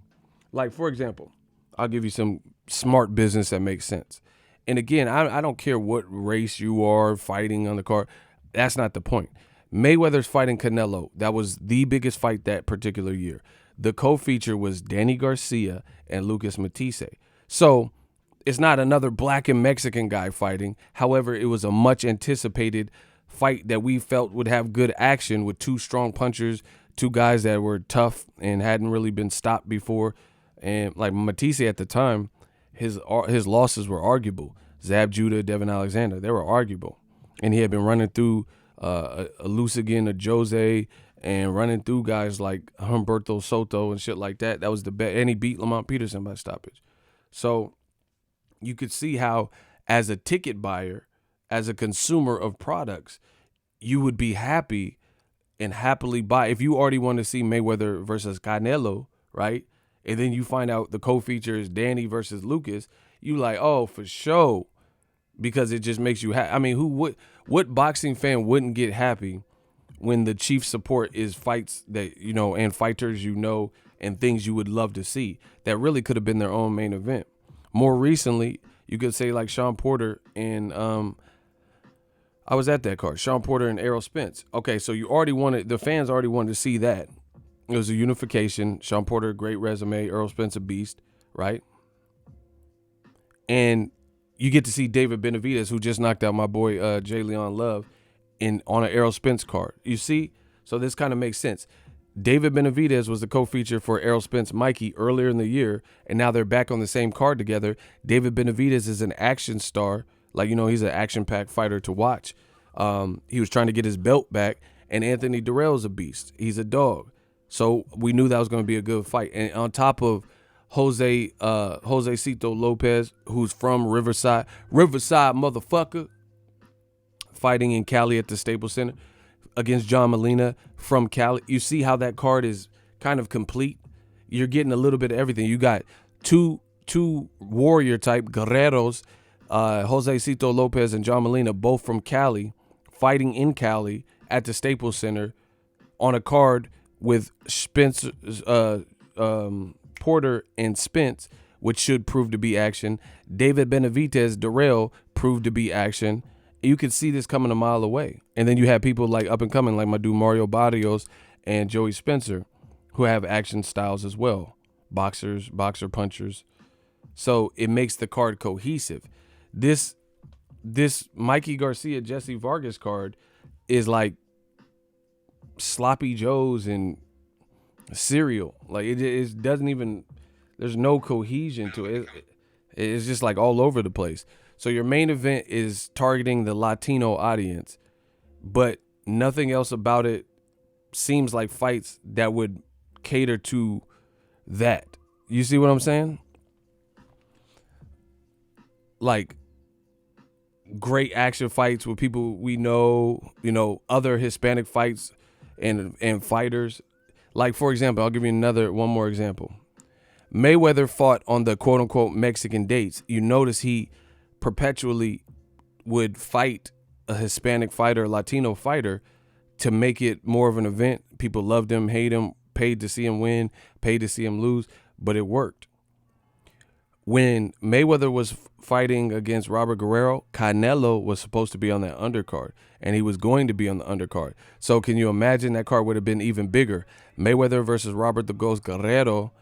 Speaker 1: Like, for example, I'll give you some smart business that makes sense. And again, I don't care what race you are fighting on the card. That's not the point. Mayweather's fighting Canelo. That was the biggest fight that particular year. The co-feature was Danny Garcia and Lucas Matisse. So it's not another black and Mexican guy fighting. However, it was a much anticipated fight that we felt would have good action with two strong punchers, two guys that were tough and hadn't really been stopped before. And like Matisse at the time, his losses were arguable. Zab Judah, Devin Alexander, they were arguable. And he had been running through a Lusigan, a Jose, and running through guys like Humberto Soto and shit like that. That was the best. And he beat Lamont Peterson by stoppage. So you could see how, as a ticket buyer, as a consumer of products, you would be happy and happily buy. If you already want to see Mayweather versus Canelo, right? And then you find out the co-feature is Danny versus Lucas, you like, oh, for sure. Because it just makes you happy. I mean, what boxing fan wouldn't get happy when the chief support is fights that, you know, and fighters, you know, and things you would love to see that really could have been their own main event. More recently, you could say like Sean Porter and I was at that card, Sean Porter and Errol Spence. Okay, so the fans already wanted to see that. It was a unification. Sean Porter, great resume. Errol Spence, a beast, right? And you get to see David Benavidez, who just knocked out my boy J. Leon Love on an Errol Spence card. You see? So this kind of makes sense. David Benavidez was the co-feature for Errol Spence Mikey earlier in the year, and now they're back on the same card together. David Benavidez is an action star. Like, you know, he's an action-packed fighter to watch. He was trying to get his belt back, and Anthony Durrell's a beast. He's a dog. So we knew that was going to be a good fight. And on top of Jose Cito Lopez, who's from Riverside motherfucker, fighting in Cali at the Staples Center against John Molina from Cali. You see how that card is kind of complete. You're getting a little bit of everything. You got two warrior type guerreros, Jose Cito Lopez and John Molina, both from Cali, fighting in Cali at the Staples Center on a card with Spencer, Porter and Spence, which should prove to be action. David Benavidez, Durrell proved to be action. You could see this coming a mile away. And then you have people like up and coming, like my dude Mario Barrios and Joey Spencer, who have action styles as well. Boxer punchers. So it makes the card cohesive. This Mikey Garcia, Jesse Vargas card is like sloppy joes and cereal. Like it doesn't even, there's no cohesion to it. It's just like all over the place. So your main event is targeting the Latino audience, but nothing else about it seems like fights that would cater to that. You see what I'm saying? Like great action fights with people we know, you know, other Hispanic fights and fighters. Like, for example, I'll give you one more example. Mayweather fought on the quote unquote Mexican dates. You notice he perpetually would fight a Hispanic fighter, Latino fighter, to make it more of an event. People loved him, hate him, paid to see him win, paid to see him lose, but it worked. When Mayweather was fighting against Robert Guerrero, Canelo was supposed to be on that undercard, and he was going to be on the undercard. So can you imagine that card would have been even bigger? Mayweather versus Robert the Ghost Guerrero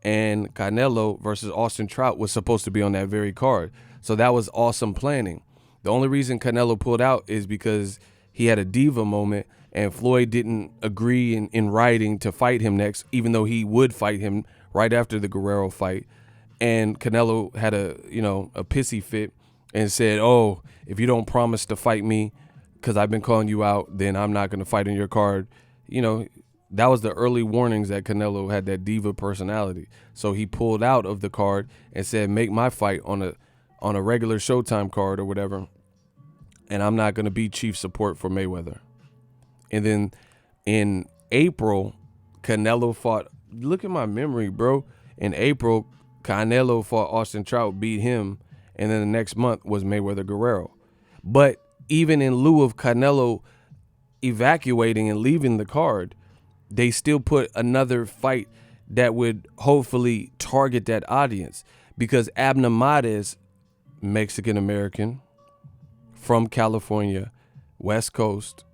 Speaker 1: and Canelo versus Austin Trout was supposed to be on that very card. So that was awesome planning. The only reason Canelo pulled out is because he had a diva moment and Floyd didn't agree in writing to fight him next, even though he would fight him right after the Guerrero fight. And Canelo had a pissy fit and said, oh, if you don't promise to fight me because I've been calling you out, then I'm not going to fight on your card. You know, that was the early warnings that Canelo had that diva personality. So he pulled out of the card and said, make my fight on a regular Showtime card or whatever, and I'm not going to be chief support for Mayweather. And then in April, Canelo fought. Look at my memory, bro. In April, Canelo fought Austin Trout, beat him, and then the next month was Mayweather Guerrero. But even in lieu of Canelo evacuating and leaving the card, they still put another fight that would hopefully target that audience, because Abner Mares, Mexican-American, from California, West Coast,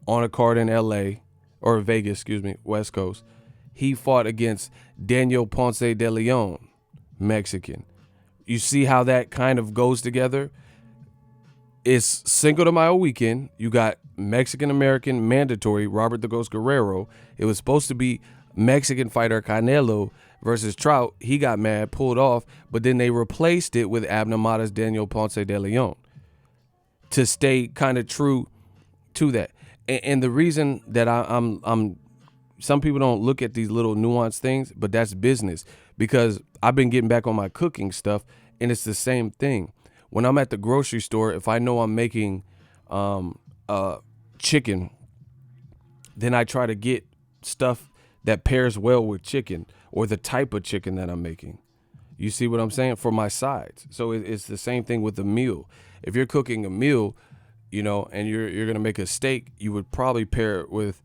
Speaker 1: on a card in LA, or Vegas, West Coast, he fought against Daniel Ponce de Leon, Mexican. You see how that kind of goes together? It's Cinco de Mayo weekend. You got Mexican-American mandatory Robert the Ghost Guerrero. It was supposed to be Mexican fighter Canelo versus Trout. He got mad, pulled off, but then they replaced it with Abner Matas, Daniel Ponce de Leon to stay kind of true to that. And the reason that I'm some people don't look at these little nuanced things, but that's business, because I've been getting back on my cooking stuff, and it's the same thing. When I'm at the grocery store, if I know I'm making chicken, then I try to get stuff that pairs well with chicken or the type of chicken that I'm making. You see what I'm saying? For my sides. So it's the same thing with the meal. If you're cooking a meal, you know, and you're gonna make a steak, you would probably pair it with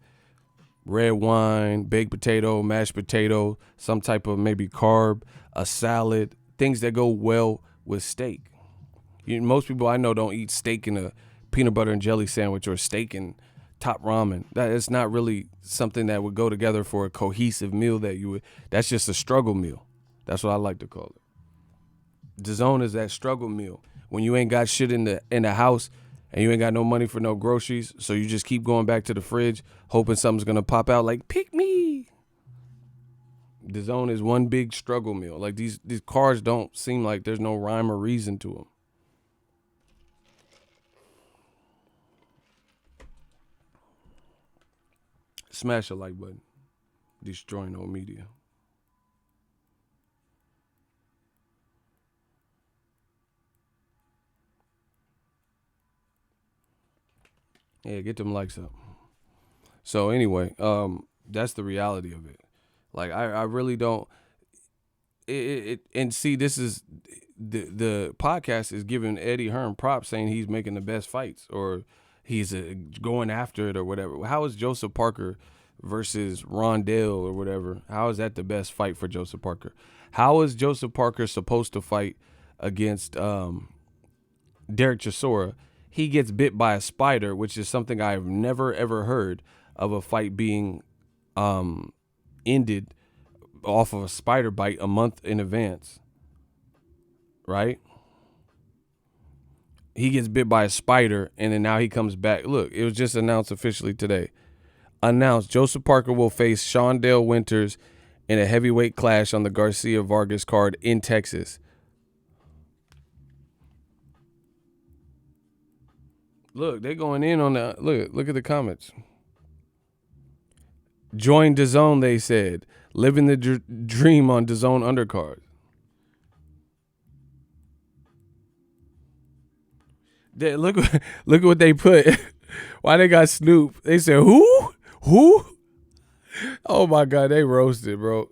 Speaker 1: red wine, baked potato, mashed potato, some type of maybe carb, a salad, things that go well with steak. Most people I know don't eat steak in a peanut butter and jelly sandwich or steak and top ramen. That is not really something that would go together for a cohesive meal that you would. That's just a struggle meal. That's what I like to call it. DAZN is that struggle meal when you ain't got shit in the house and you ain't got no money for no groceries, so you just keep going back to the fridge hoping something's gonna pop out like pick me. DAZN is one big struggle meal. Like these cars don't seem like there's no rhyme or reason to them. Smash a like button. Destroying old media. Yeah, get them likes up. So anyway, that's the reality of it. Like I really don't. And see, this is the podcast is giving Eddie Hearn props, saying he's making the best fights or he's going after it or whatever. How is Joseph Parker versus Rondell or whatever? How is that the best fight for Joseph Parker? How is Joseph Parker supposed to fight against Derek Chisora? He gets bit by a spider, which is something I've never, ever heard of, a fight being ended off of a spider bite a month in advance, right? He gets bit by a spider, and then now he comes back. Look, it was just announced officially today. Announced Joseph Parker will face Shondell Winters in a heavyweight clash on the Garcia Vargas card in Texas. Look, they going in on the look at the comments. Join DAZN, they said. Living the dream on DAZN undercard. Look at what they put. Why they got Snoop? They said who? Who? Oh my God, they roasted, bro.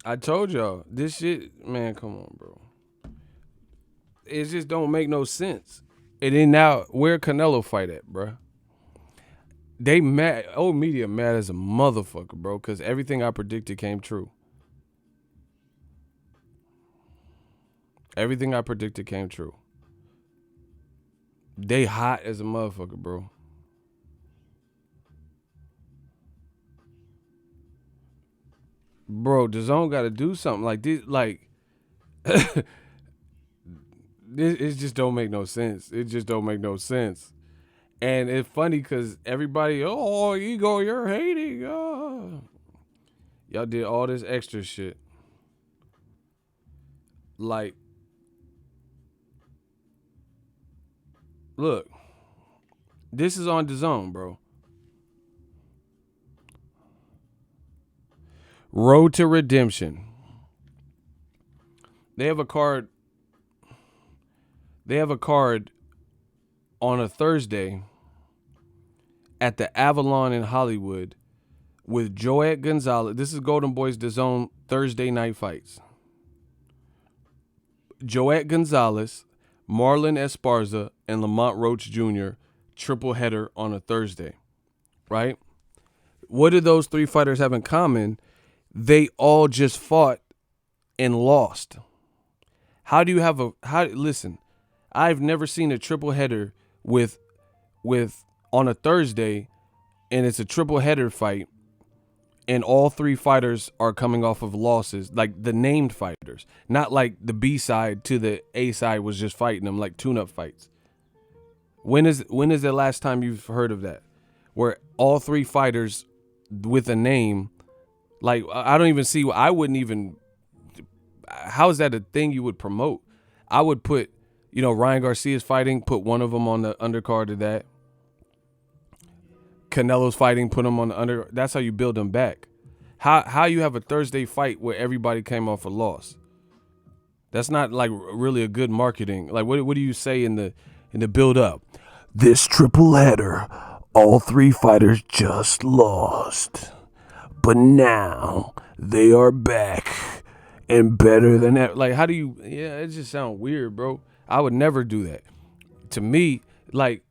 Speaker 1: I told y'all this shit, man. Come on, bro. It just don't make no sense. And then now, where Canelo fight at, bro? They mad. Old media mad as a motherfucker, bro, because everything I predicted came true. Everything I predicted came true. They hot as a motherfucker, bro. Bro, DAZN got to do something like this. Like, it just don't make no sense. It just don't make no sense. And it's funny because everybody, oh, ego, you're hating. Oh. Y'all did all this extra shit. Like, look, this is on DAZN, bro. Road to Redemption. They have a card. They have a card on a Thursday at the Avalon in Hollywood with Joet Gonzalez. This is Golden Boy's DAZN Thursday night fights. Joet Gonzalez, Marlon Esparza, and Lamont Roach Jr. triple header on a Thursday, right? What do those three fighters have in common? They all just fought and lost. How do you have listen, I've never seen a triple header with on a Thursday, and it's a triple header fight, and all three fighters are coming off of losses, like the named fighters, not like the B side to the A side was just fighting them like tune-up fights. When is the last time you've heard of that, where all three fighters with a name. Like, I don't even see. I wouldn't even. How is that a thing you would promote? I would put, Ryan Garcia's fighting, put one of them on the undercard of that. Canelo's fighting, put him on the under. That's how you build them back. How you have a Thursday fight where everybody came off a loss? That's not like really a good marketing. Like, what do you say in the build up? This triple header, all three fighters just lost, but now they are back and better than ever. Like, how do you? Yeah, it just sounds weird, bro. I would never do that. To me, like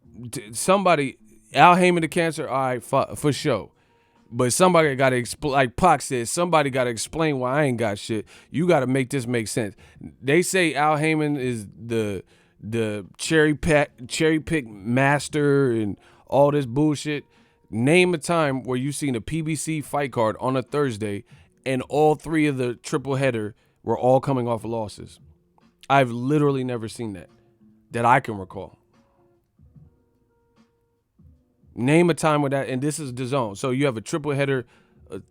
Speaker 1: somebody, Al Heyman the cancer, all right, for sure. But somebody got to explain, like Pac said, somebody got to explain why I ain't got shit. You got to make this make sense. They say Al Heyman is the cherry pick master and all this bullshit. Name a time where you seen a PBC fight card on a Thursday and all three of the triple header were all coming off of losses. I've literally never seen that I can recall. Name a time with that, and this is DAZN. So you have a triple header,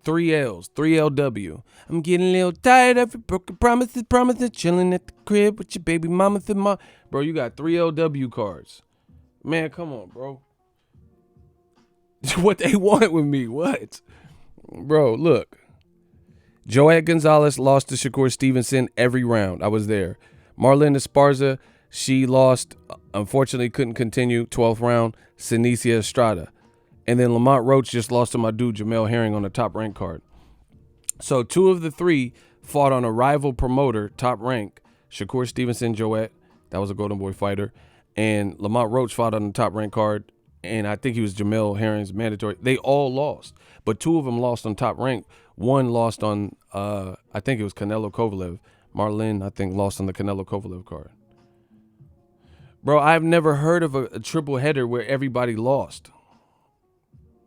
Speaker 1: 3 L's, 3 LW. I'm getting a little tired of your broken promises, chilling at the crib with your baby mama. Bro, you got 3 LW cards. Man, come on, bro. What they want with me, what? Bro, look. Joette Gonzalez lost to Shakur Stevenson every round. I was there. Marlene Esparza, she lost, unfortunately couldn't continue, 12th round. Senicia Estrada. And then Lamont Roach just lost to my dude Jamel Herring on the Top Rank card. So 2 of the 3 fought on a rival promoter, Top Rank. Shakur Stevenson, Joette, that was a Golden Boy fighter. And Lamont Roach fought on the Top Rank card. And I think he was Jamel Herring's mandatory. They all lost. But 2 of them lost on Top Rank. One lost on, I think it was Canelo Kovalev. Marlene, I think, lost on the Canelo Kovalev card. Bro, I've never heard of a triple header where everybody lost.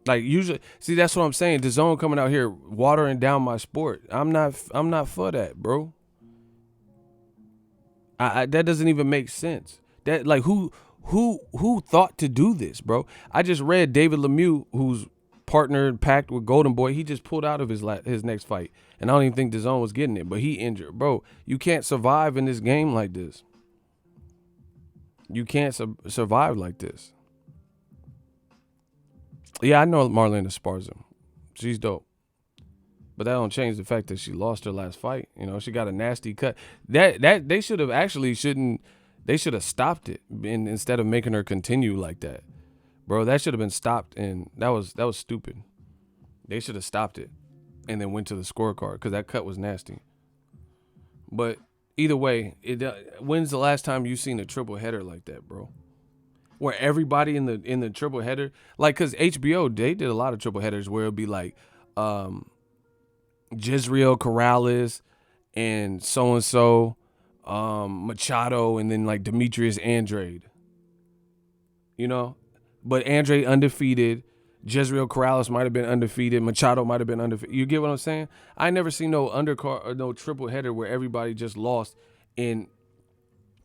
Speaker 1: Like, usually, see, that's what I'm saying. DAZN coming out here watering down my sport. I'm not for that, bro. That doesn't even make sense. That, like, who thought to do this, bro? I just read David Lemieux, who's partnered, packed with Golden Boy. He just pulled out of his next fight, and I don't even think DAZN was getting it, but he injured, bro. You can't survive in this game like this. You can't survive like this. Yeah, I know Marlene Esparza. She's dope. But that don't change the fact that she lost her last fight. She got a nasty cut. That they should have they should have stopped it instead of making her continue like that. Bro, that should have been stopped, and that was stupid. They should have stopped it and then went to the scorecard because that cut was nasty. But either way, when's the last time you seen a triple header like that, bro? Where everybody in the triple header, like, because HBO, they did a lot of triple headers where it'd be like Jezreel Corrales and so Machado, and then like Demetrius Andrade. But Andrade undefeated. Jezreel Corrales might have been undefeated. Machado might have been undefeated. You get what I'm saying? I never seen no undercard or no triple header where everybody just lost in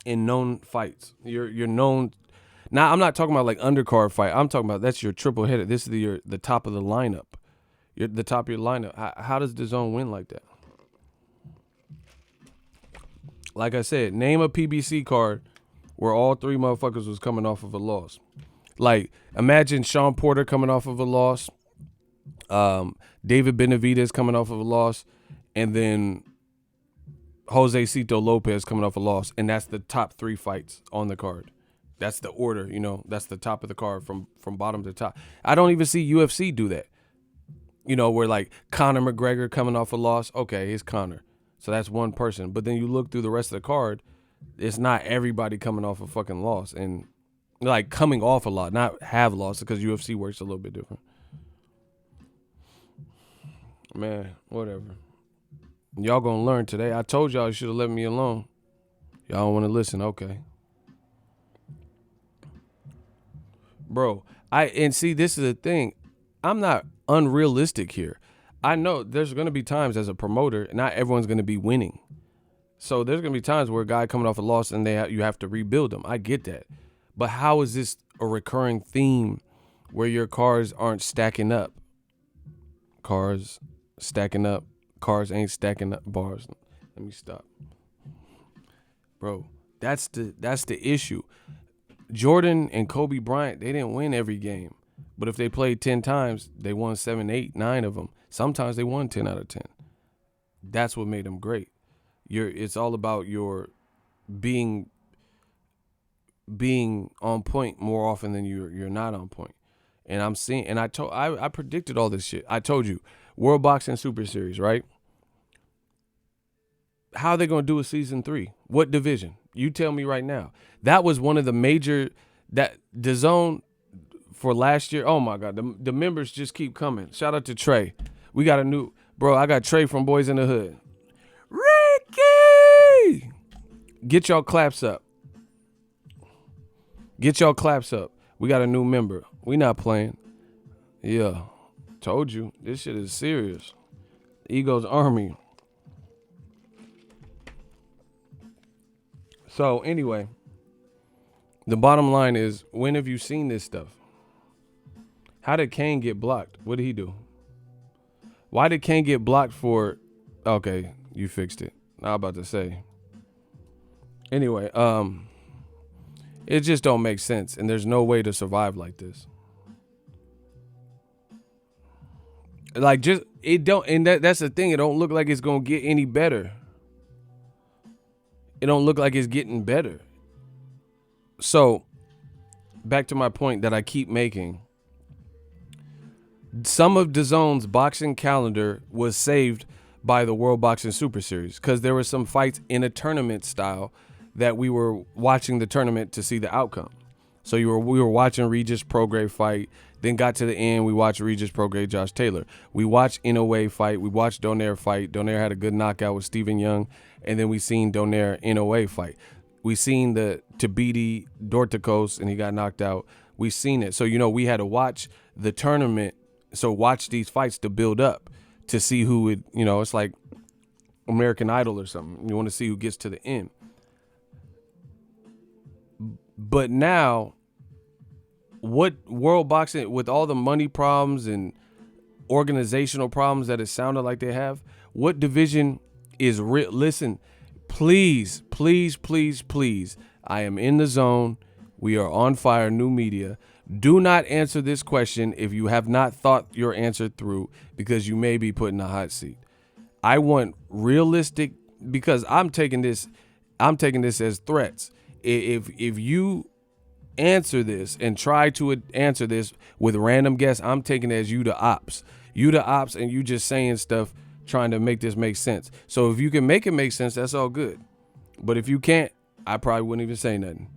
Speaker 1: known fights. You're known. Now, I'm not talking about like undercard fight. I'm talking about that's your triple header. This is the top of the lineup. You're the top of your lineup. How does DAZN win like that? Like I said, name a PBC card where all 3 motherfuckers was coming off of a loss. Like, imagine Sean Porter coming off of a loss, David Benavidez coming off of a loss, and then Jose Cito Lopez coming off a loss, and that's the top 3 fights on the card. That's the order, that's the top of the card from bottom to top. I don't even see UFC do that. Where like Conor McGregor coming off a loss, okay, it's Conor. So that's one person. But then you look through the rest of the card, it's not everybody coming off a fucking loss. And like coming off a lot, not have lost, because UFC works a little bit different. Man, whatever. Y'all gonna learn today. I told y'all you should have left me alone. Y'all don't want to listen, okay. Bro, see, this is the thing. I'm not unrealistic here. I know there's going to be times as a promoter, not everyone's going to be winning. So there's going to be times where a guy coming off a loss and you have to rebuild them. I get that. But how is this a recurring theme where your cards aren't stacking up? cars stacking up. Cars ain't stacking up bars. Let me stop. Bro, that's the issue. Jordan and Kobe Bryant, they didn't win every game. But if they played 10 times, they won 7, 8, 9 of them. Sometimes they won 10 out of 10. That's what made them great. It's all about your being on point more often than you're not on point. And I'm seeing, and I predicted all this shit. I told you, World Boxing Super Series, right? How are they going to do a season 3? What division? You tell me right now. That was one of the major, that DAZN for last year. Oh my God, the members just keep coming. Shout out to Trey. We got a new, bro, I got Trey from Boys in the Hood. Ricky! Get y'all claps up. Get y'all claps up. We got a new member. We not playing. Yeah. Told you. This shit is serious. Ego's Army. So anyway, the bottom line is, when have you seen this stuff? How did Kane get blocked? What did he do? Why did Kane get blocked for? Okay, you fixed it. I was about to say. Anyway, it just don't make sense, and there's no way to survive like this. Like, just it don't, and that's the thing. It don't look like it's gonna get any better. It don't look like it's getting better. So, back to my point that I keep making. Some of DAZN's boxing calendar was saved by the World Boxing Super Series because there were some fights in a tournament style that we were watching the tournament to see the outcome. So we were watching Regis Prograis fight, then got to the end, we watched Regis Prograis, Josh Taylor. We watched Inoue fight, we watched Donaire fight. Donaire had a good knockout with Stephen Young, and then we seen Donaire Inoue fight. We seen the Tabiti Dorticos, and he got knocked out. We seen it. So, we had to watch the tournament, so watch these fights to build up to see who would, it's like American Idol or something. You want to see who gets to the end. But now, what World Boxing, with all the money problems and organizational problems that it sounded like they have, what division is real? Listen, please, please, please, please. I am in the zone. We are on fire, new media. Do not answer this question if you have not thought your answer through, because you may be put in a hot seat. I want realistic, because I'm taking this as threats. If you answer this and try to answer this with random guess, I'm taking it as you the ops. You the ops, and you just saying stuff trying to make this make sense. So if you can make it make sense, that's all good. But if you can't, I probably wouldn't even say nothing.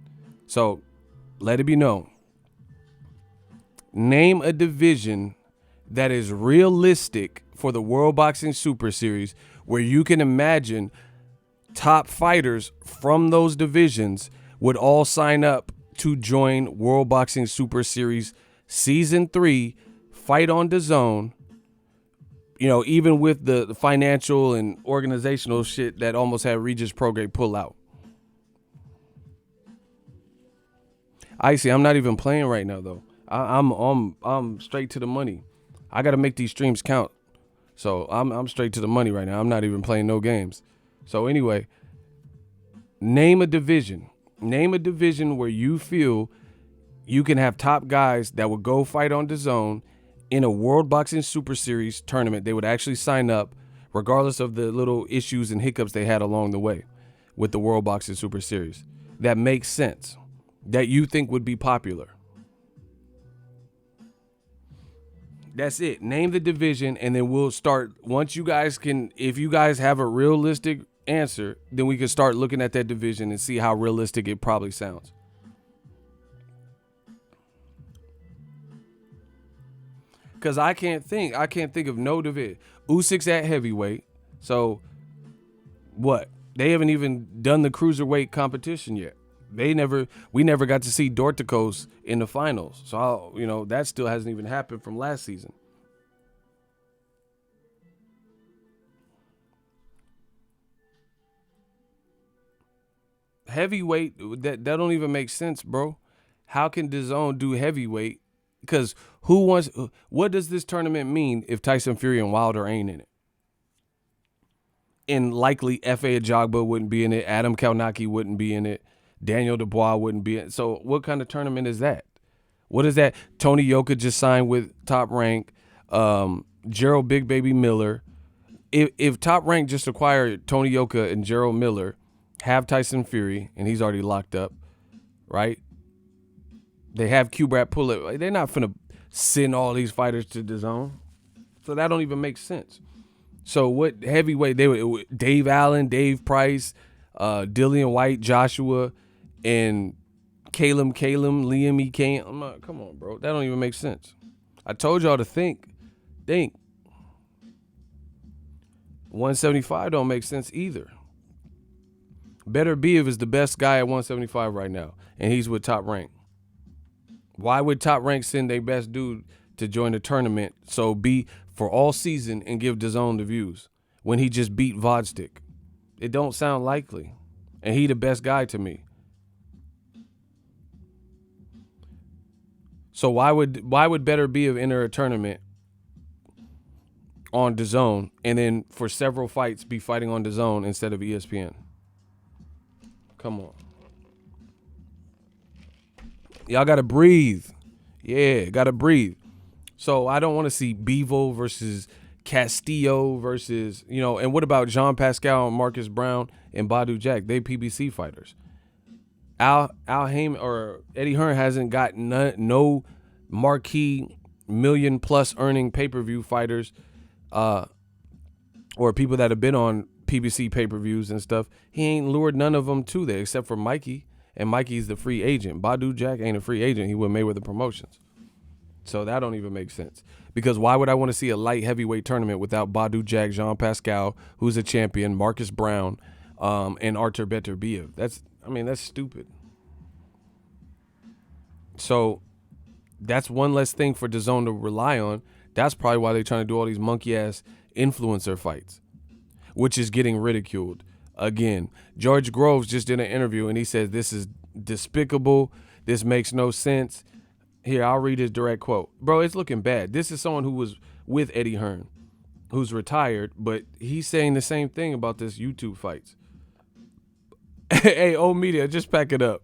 Speaker 1: So let it be known. Name a division that is realistic for the World Boxing Super Series where you can imagine top fighters from those divisions would all sign up to join World Boxing Super Series Season 3, fight on DAZN, even with the financial and organizational shit that almost had Regis Prograis pull out. I see, I'm not even playing right now, though. I'm straight to the money. I got to make these streams count. So I'm straight to the money right now. I'm not even playing no games. So anyway, name a division. Name a division where you feel you can have top guys that would go fight on DAZN in a World Boxing Super Series tournament. They would actually sign up regardless of the little issues and hiccups they had along the way with the World Boxing Super Series. That makes sense. That you think would be popular. That's it. Name the division, and then we'll start. Once you guys can, if you guys have a realistic answer, then we can start looking at that division and see how realistic it probably sounds. Because I can't think of no division. Usyk's at heavyweight. So what? They haven't even done the cruiserweight competition yet. We never got to see Dorticos in the finals. So, that still hasn't even happened from last season. Heavyweight, that don't even make sense, bro. How can DAZN do heavyweight because what does this tournament mean if Tyson Fury and Wilder ain't in it? And likely F.A. Ajagba wouldn't be in it. Adam Kalnaki wouldn't be in it. Daniel Dubois wouldn't be in it. So what kind of tournament is that? What is that? Tony Yoka just signed with Top Rank. Gerald Big Baby Miller. If Top Rank just acquired Tony Yoka and Gerald Miller, have Tyson Fury, and he's already locked up, right? They have Qbrat pull it. They're not finna send all these fighters to DAZN. So that don't even make sense. So what heavyweight they would Dave Allen, Dave Price, Dillian White, Joshua, and Caleb, Liam E. Kane. I'm not, come on, bro. That don't even make sense. I told y'all to think. 175 don't make sense either. Better Biev is the best guy at 175 right now, and he's with Top Rank. Why would Top Rank send their best dude to join the tournament so be for all season and give DAZN the views when he just beat Vodstick? It don't sound likely, and he the best guy to me. So why would Better Biev enter a tournament on DAZN and then for several fights be fighting on DAZN instead of ESPN? Come on. Y'all got to breathe. Yeah, got to breathe. So I don't want to see Bevo versus Castillo versus, and what about Jean Pascal and Marcus Brown and Badu Jack? They PBC fighters. Al Haim or Eddie Hearn hasn't got no marquee million-plus earning pay-per-view fighters or people that have been on PBC pay-per-views and stuff. He ain't lured none of them to there except for Mikey, and Mikey's the free agent. Badu Jack ain't a free agent. He with Mayweather Promotions. So that don't even make sense. Because why would I want to see a light heavyweight tournament without Badu Jack, Jean Pascal, who's a champion, Marcus Brown, and Artur Beterbiev? That's stupid. So that's one less thing for DAZN to rely on. That's probably why they're trying to do all these monkey-ass influencer fights, which is getting ridiculed. Again, George Groves just did an interview, and he said this is despicable. This makes no sense. Here, I'll read his direct quote. Bro, it's looking bad. This is someone who was with Eddie Hearn, who's retired, but he's saying the same thing about this YouTube fights. Hey, old media, just pack it up.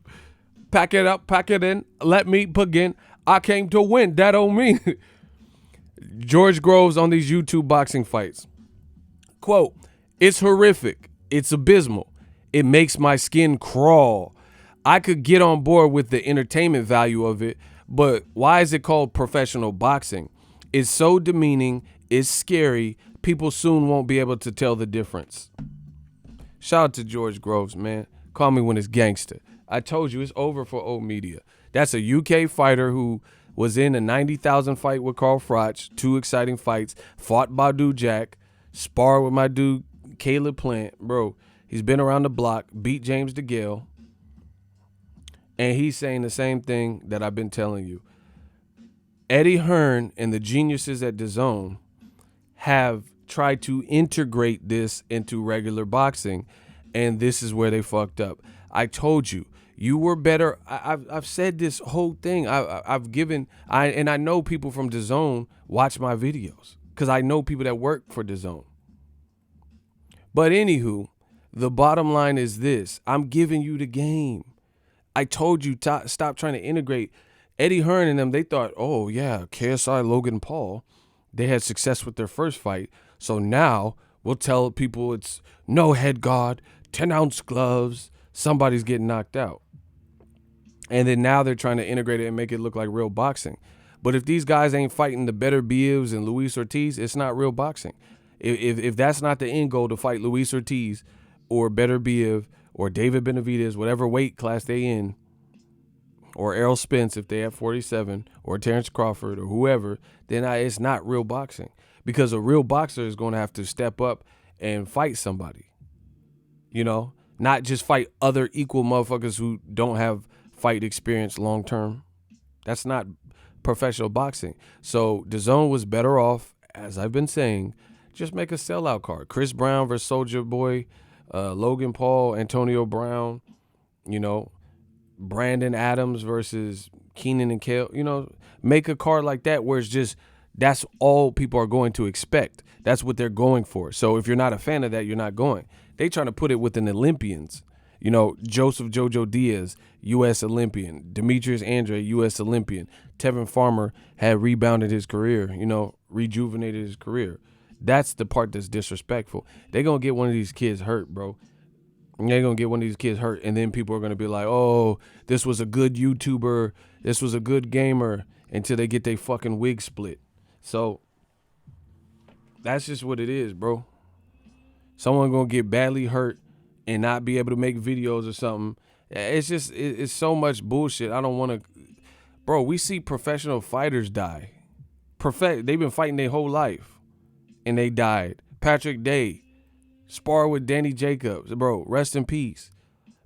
Speaker 1: Pack it up, pack it in. Let me begin. I came to win. That don't mean. George Groves on these YouTube boxing fights. Quote, it's horrific. It's abysmal. It makes my skin crawl. I could get on board with the entertainment value of it, but why is it called professional boxing? It's so demeaning. It's scary. People soon won't be able to tell the difference. Shout out to George Groves, man. Call me when it's gangster. I told you it's over for old media. That's a UK fighter who was in a 90,000 fight with Carl Froch, 2 exciting fights, fought Badu Jack, sparred with my dude Caleb Plant. Bro, he's been around the block, beat James DeGale. And he's saying the same thing that I've been telling you. Eddie Hearn and the geniuses at DAZN have tried to integrate this into regular boxing, and this is where they fucked up. I told you, you were better. I've said this whole thing. I've given, and I know people from DAZN watch my videos because I know people that work for DAZN. But anywho, the bottom line is this. I'm giving you the game. I told you, stop trying to integrate. Eddie Hearn and them, they thought, oh, yeah, KSI, Logan Paul, they had success with their first fight. So now we'll tell people it's no head guard, 10-ounce gloves, somebody's getting knocked out. And then now they're trying to integrate it and make it look like real boxing. But if these guys ain't fighting the Better Bievs and Luis Ortiz, it's not real boxing. If that's not the end goal, to fight Luis Ortiz or Better Biev or David Benavidez, whatever weight class they in, or Errol Spence if they at 47, or Terrence Crawford or whoever, then it's not real boxing. Because a real boxer is going to have to step up and fight somebody. Not just fight other equal motherfuckers who don't have fight experience long term. That's not professional boxing. So DAZN was better off, as I've been saying, just make a sellout card. Chris Brown versus Soulja Boy, Logan Paul, Antonio Brown, Brandon Adams versus Keenan and Kel, you know, make a card like that where it's just that's all people are going to expect. That's what they're going for. So if you're not a fan of that, you're not going. They trying to put it with an Olympians. You know, Joseph Jojo Diaz, U.S. Olympian. Demetrius Andrade, U.S. Olympian. Tevin Farmer had rebounded his career, you know, rejuvenated his career. That's the part that's disrespectful. They're going to get one of these kids hurt, bro. They're going to get one of these kids hurt, and then people are going to be like, oh, this was a good YouTuber. This was a good gamer, until they get their fucking wig split. So that's just what it is, bro. Someone going to get badly hurt and not be able to make videos or something. It's just, it's so much bullshit. I don't want to. Bro, we see professional fighters die. They've been fighting their whole life, and they died. Patrick Day sparred with Danny Jacobs. Bro, rest in peace.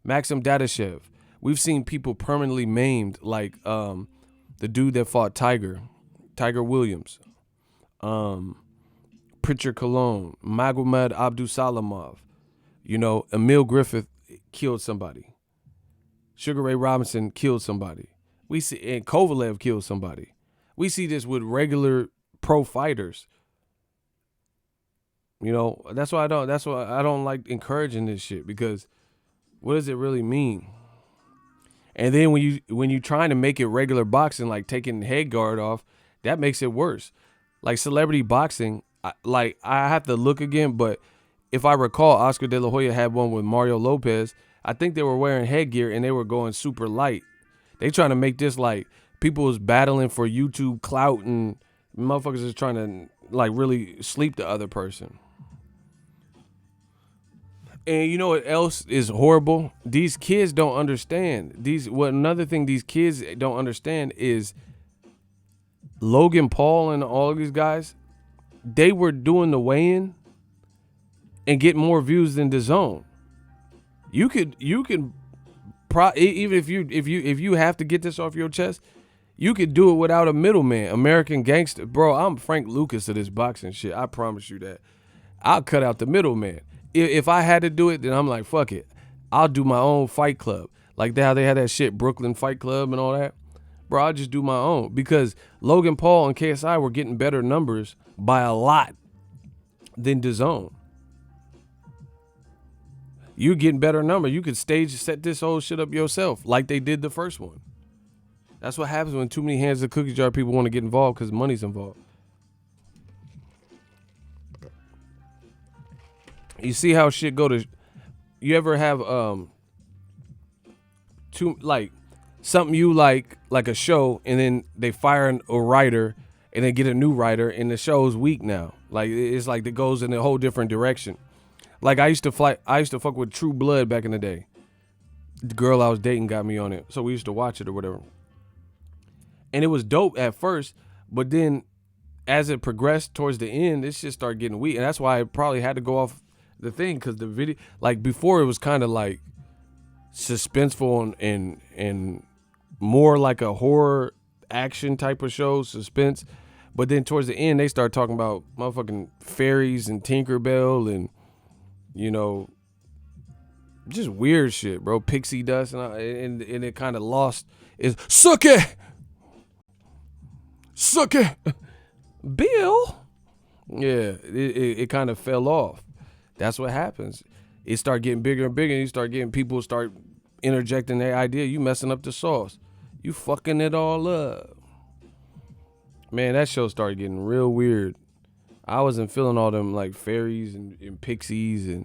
Speaker 1: Maxim Dadashev. We've seen people permanently maimed, like the dude that fought Tiger Williams. Pritchard Colon, Magomed Abdusalamov. You know, Emil Griffith killed somebody. Sugar Ray Robinson killed somebody. We see, and Kovalev killed somebody. We see this with regular pro fighters. You know, that's why I don't like encouraging this shit, because what does it really mean? And then when you trying to make it regular boxing, like taking the head guard off, that makes it worse. Like celebrity boxing, I have to look again, but if I recall, Oscar De La Hoya had one with Mario Lopez. I think they were wearing headgear and they were going super light. They trying to make this like people was battling for YouTube clout, and motherfuckers is trying to like really sleep the other person. And you know what else is horrible? These kids don't understand. Another thing these kids don't understand is Logan Paul and all of these guys, they were doing the weigh-in and get more views than DAZN. You can even if you have to get this off your chest, you could do it without a middleman. American Gangster, bro. I'm Frank Lucas of this boxing shit. I promise you that. I'll cut out the middleman. If I had to do it, then I'm like, fuck it. I'll do my own fight club. Like how they had that shit, Brooklyn Fight Club and all that. Bro, I'll just do my own. Because Logan Paul and KSI were getting better numbers by a lot than DAZN. You getting better numbers. You could set this whole shit up yourself like they did the first one. That's what happens when too many hands of cookie jar people want to get involved, because money's involved. You see how shit go to. You ever have something you like a show, and then they fire a writer and they get a new writer, and the show's weak now. Like it's like it goes in a whole different direction. Like I used to fuck with True Blood back in the day. The girl I was dating got me on it, so we used to watch it or whatever. And it was dope at first, but then as it progressed towards the end, this shit started getting weak, and that's why I probably had to go off the thing, because the video, like before, it was kind of like suspenseful and more like a horror action type of show, suspense. But then towards the end, they start talking about motherfucking fairies and Tinkerbell and, you know, just weird shit, bro. Pixie dust, and it kind of lost. Is suck it, Bill. Yeah, it kind of fell off. That's what happens. It start getting bigger and bigger, and you start getting people start interjecting their idea. You messing up the sauce. You fucking it all up. Man, that show started getting real weird. I wasn't feeling all them like fairies and pixies, and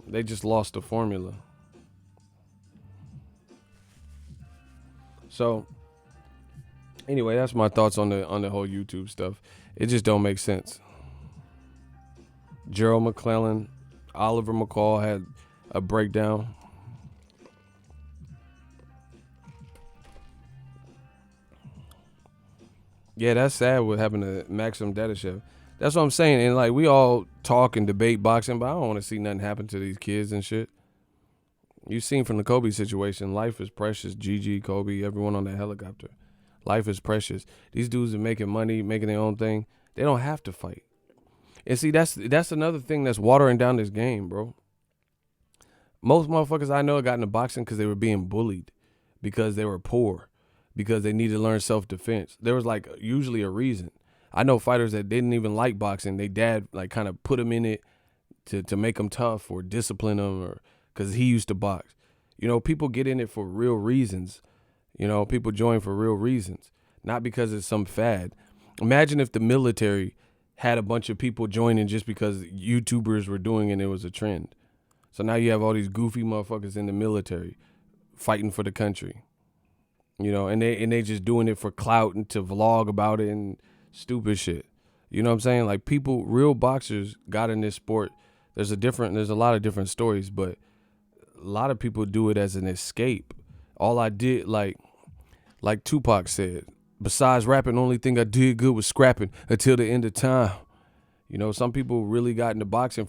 Speaker 1: they just lost the formula. So anyway, that's my thoughts on the whole YouTube stuff. It just don't make sense. Gerald McClellan, Oliver McCall had a breakdown. Yeah, that's sad what happened to Maxim Dadashev. That's what I'm saying. And like we all talk and debate boxing, but I don't want to see nothing happen to these kids and shit. You've seen from the Kobe situation, life is precious. Gigi, Kobe, everyone on that helicopter. Life is precious. These dudes are making money, making their own thing. They don't have to fight. And see, that's another thing that's watering down this game, bro. Most motherfuckers I know got into boxing because they were being bullied because they were poor, because they needed to learn self-defense. There was like usually a reason. I know fighters that didn't even like boxing. They dad like kind of put them in it to make them tough or discipline them, or because he used to box. You know, people get in it for real reasons. You know, people join for real reasons, not because it's some fad. Imagine if the military had a bunch of people joining just because YouTubers were doing it and it was a trend. So now you have all these goofy motherfuckers in the military fighting for the country. You know, and they just doing it for clout and to vlog about it and stupid shit. You know what I'm saying? Like, people, real boxers got in this sport. There's a lot of different stories, but a lot of people do it as an escape. All I did, like Tupac said, besides rapping, the only thing I did good was scrapping until the end of time. You know, some people really got into boxing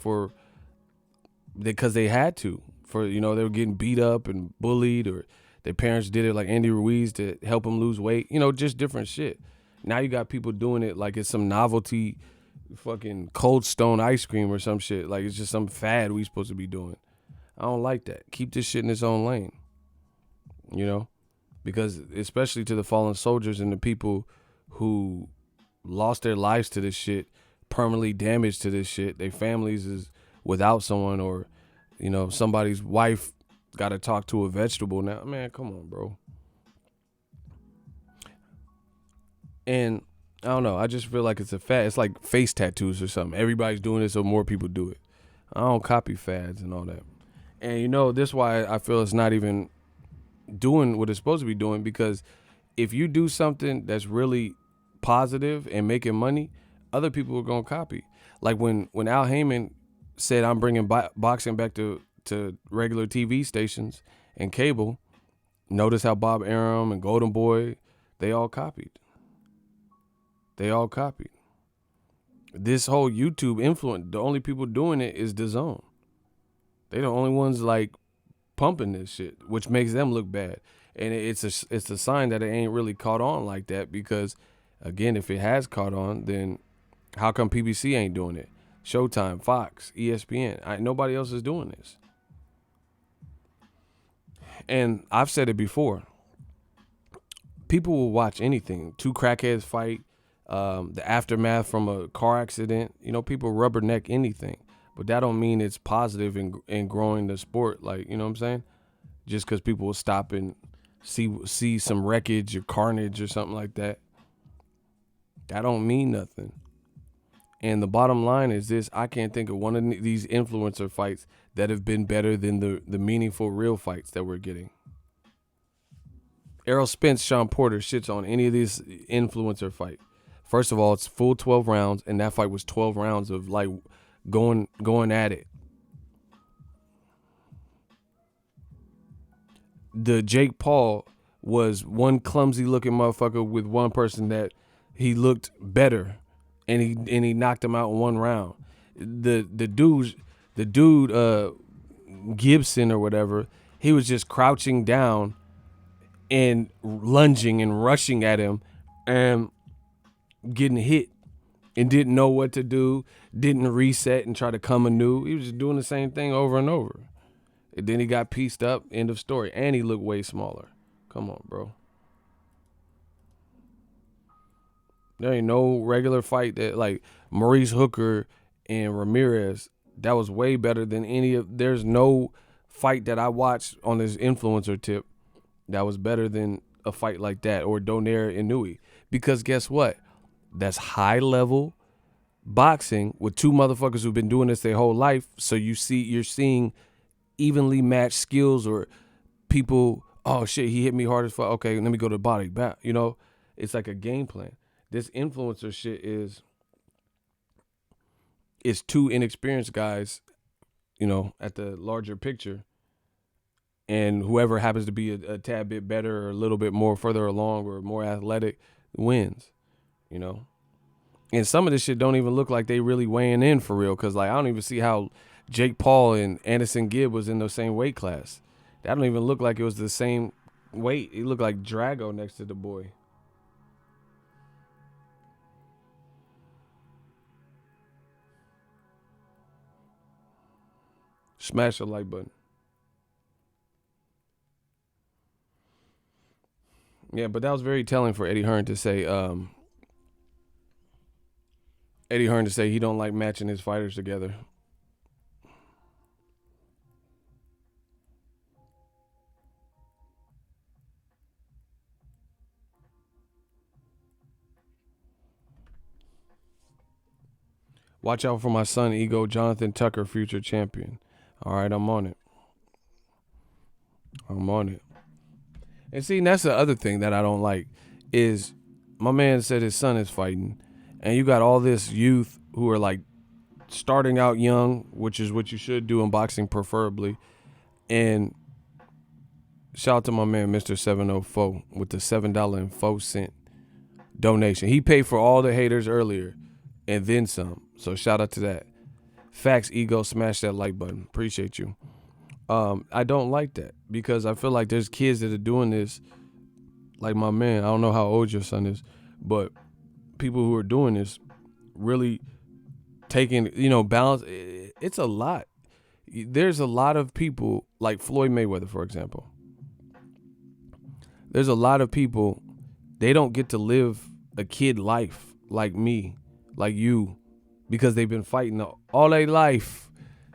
Speaker 1: because they had to. You know, they were getting beat up and bullied, or their parents did it like Andy Ruiz to help them lose weight. You know, just different shit. Now you got people doing it like it's some novelty fucking Cold Stone ice cream or some shit. Like it's just some fad we supposed to be doing. I don't like that. Keep this shit in its own lane. You know? Because especially to the fallen soldiers and the people who lost their lives to this shit, permanently damaged to this shit, their families is without someone, or, you know, somebody's wife got to talk to a vegetable now. Man, come on, bro. And I don't know. I just feel like it's a fad. It's like face tattoos or something. Everybody's doing it, so more people do it. I don't copy fads and all that. And, you know, this is why I feel it's not even doing what it's supposed to be doing, because if you do something that's really positive and making money, other people are going to copy. Like when Al Heyman said, I'm bringing boxing back to regular TV stations and cable, notice how Bob Arum and Golden Boy, they all copied. This whole YouTube influence, the only people doing it is DAZN. They the only ones like pumping this shit, which makes them look bad. And it's a sign that it ain't really caught on like that, because, again, if it has caught on, then how come PBC ain't doing it? Showtime, Fox, ESPN, nobody else is doing this. And I've said it before. People will watch anything. Two crackheads fight, the aftermath from a car accident. You know, people rubberneck anything. But that don't mean it's positive in growing the sport. Like, you know what I'm saying? Just because people will stop and see some wreckage or carnage or something like that, that don't mean nothing. And the bottom line is this: I can't think of one of these influencer fights that have been better than the meaningful real fights that we're getting. Errol Spence, Sean Porter shits on any of these influencer fight. First of all, it's full 12 rounds, and that fight was 12 rounds of like going at it. The Jake Paul was one clumsy looking motherfucker with one person that he looked better, and he knocked him out in one round. The dude Gibson or whatever, he was just crouching down and lunging and rushing at him and getting hit, and didn't know what to do, didn't reset and try to come anew. He was just doing the same thing over and over. And then he got pieced up, end of story. And he looked way smaller. Come on, bro. There ain't no regular fight that, like Maurice Hooker and Ramirez, that was way better than there's no fight that I watched on this influencer tip that was better than a fight like that, or Donaire and Inouye. Because guess what? That's high level boxing with two motherfuckers who've been doing this their whole life. So you're seeing evenly matched skills, or people, oh shit, he hit me hard as fuck. Okay, let me go to the body back. You know, it's like a game plan. This influencer shit is two inexperienced guys, you know, at the larger picture, and whoever happens to be a tad bit better or a little bit more further along or more athletic wins, you know. And some of this shit don't even look like they really weighing in for real, because like I don't even see how Jake Paul and Anderson Gibb was in the same weight class. That don't even look like it was the same weight. He looked like Drago next to the boy. Smash the like button. Yeah, but that was very telling for Eddie Hearn to say. Eddie Hearn to say he don't like matching his fighters together. Watch out for my son, Ego Jonathan Tucker, future champion. All right, I'm on it. I'm on it. And see, that's the other thing that I don't like is my man said his son is fighting, and you got all this youth who are like starting out young, which is what you should do in boxing preferably. And shout out to my man, Mr. 704, with the $7.04 donation. He paid for all the haters earlier and then some. So shout out to that. Facts, Ego, smash that like button. Appreciate you. I don't like that because I feel like there's kids that are doing this. Like my man, I don't know how old your son is, but people who are doing this really taking, balance. It's a lot. There's a lot of people like Floyd Mayweather, for example. There's a lot of people, they don't get to live a kid life like me, like you, because they've been fighting all their life.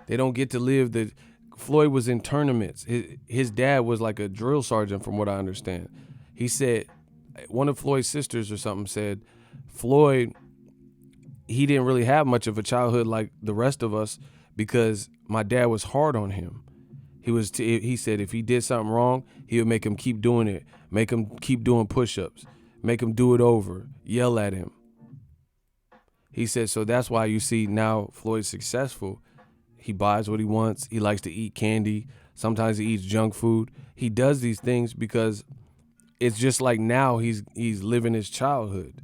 Speaker 1: They don't get to live the. Floyd was in tournaments. His dad was like a drill sergeant, from what I understand. He said, one of Floyd's sisters or something said, Floyd, he didn't really have much of a childhood like the rest of us because my dad was hard on him. He said if he did something wrong, he would make him keep doing it, make him keep doing push-ups, make him do it over, yell at him. He said, so that's why you see now Floyd's successful. He buys what he wants. He likes to eat candy. Sometimes he eats junk food. He does these things because it's just like now he's living his childhood.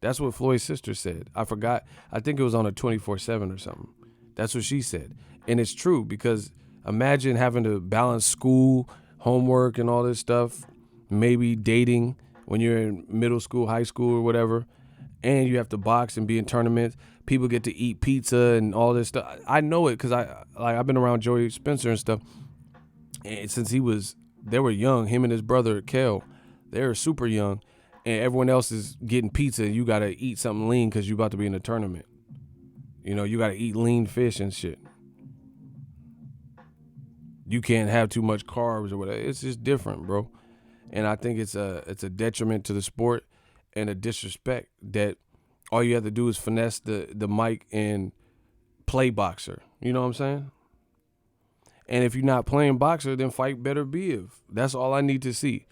Speaker 1: That's what Floyd's sister said. I forgot. I think it was on a 24/7 or something. That's what she said. And it's true because imagine having to balance school, homework, and all this stuff, maybe dating when you're in middle school, high school, or whatever, and you have to box and be in tournaments. People get to eat pizza and all this stuff. I know it because I've been around Joey Spencer and stuff. And since they were young, him and his brother, Kel, they were super young. And everyone else is getting pizza. And you got to eat something lean because you're about to be in a tournament. You got to eat lean fish and shit. You can't have too much carbs or whatever. It's just different, bro. And I think it's a detriment to the sport and a disrespect that all you have to do is finesse the mic and play boxer. You know what I'm saying? And if you're not playing boxer, then fight Better Biv. That's all I need to see.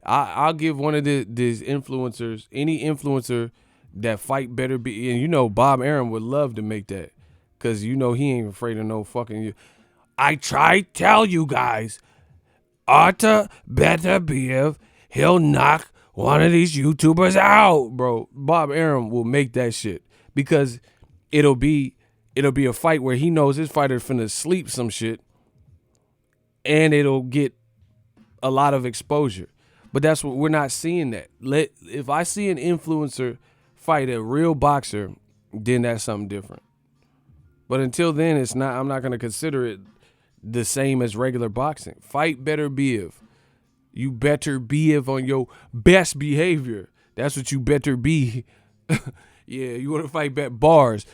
Speaker 1: I'll give one of these influencers, any influencer that fight Better Biv. And Bob Arum would love to make that because he ain't afraid of no fucking you. I try to tell you guys, Arta Better Biv, he'll knock one of these YouTubers out, bro. Bob Arum will make that shit because it'll be a fight where he knows his fighter's finna sleep some shit and it'll get a lot of exposure. But that's what we're not seeing that. If I see an influencer fight a real boxer, then that's something different. But until then, I'm not gonna consider it the same as regular boxing. Fight Better Biv. You better be on your best behavior. That's what you better be. Yeah, you want to fight bars.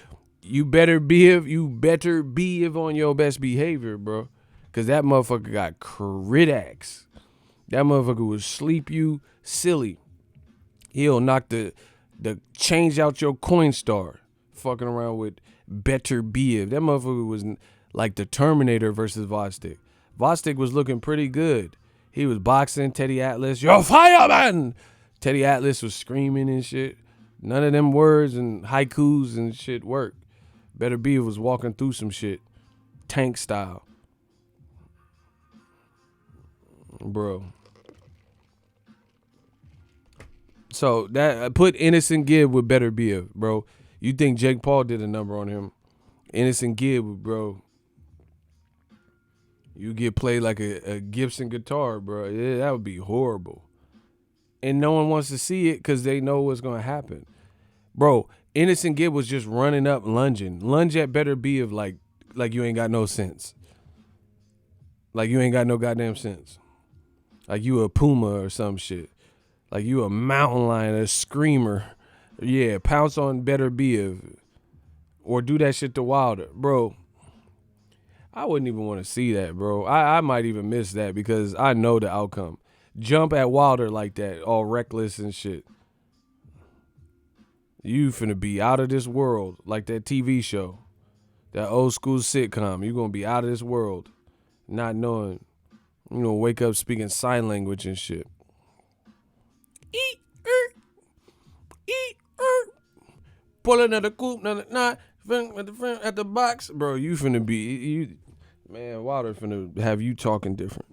Speaker 1: You better be on your best behavior, bro. Because that motherfucker got critics. That motherfucker will sleep you silly. He'll knock the change out your Coinstar. Fucking around with Better Biv. That motherfucker was like the Terminator versus Vostik. Vostik was looking pretty good. He was boxing Teddy Atlas. You're fireman! Teddy Atlas was screaming and shit. None of them words and haikus and shit worked. Better Biv was walking through some shit. Tank style. Bro. So that put Innocent Gibb with Better Biv, bro. You think Jake Paul did a number on him? Innocent Gibb, bro. You get played like a Gibson guitar, bro. Yeah, that would be horrible. And no one wants to see it because they know what's going to happen. Bro, Innocent Gibb was just running up, lunging. Lunge at Better Biv like you ain't got no sense. Like you ain't got no goddamn sense. Like you a puma or some shit. Like you a mountain lion, a screamer. Yeah, pounce on Better Be or do that shit to Wilder, bro. I wouldn't even want to see that, bro. I might even miss that because I know the outcome. Jump at Wilder like that, all reckless and shit. You finna be out of this world, like that TV show, that old school sitcom. You gonna be out of this world, not knowing. You know, wake up speaking sign language and shit. Eat, eat, pulling at the coop, not at the box, bro. You finna be you, man. Wilder finna have you talking different.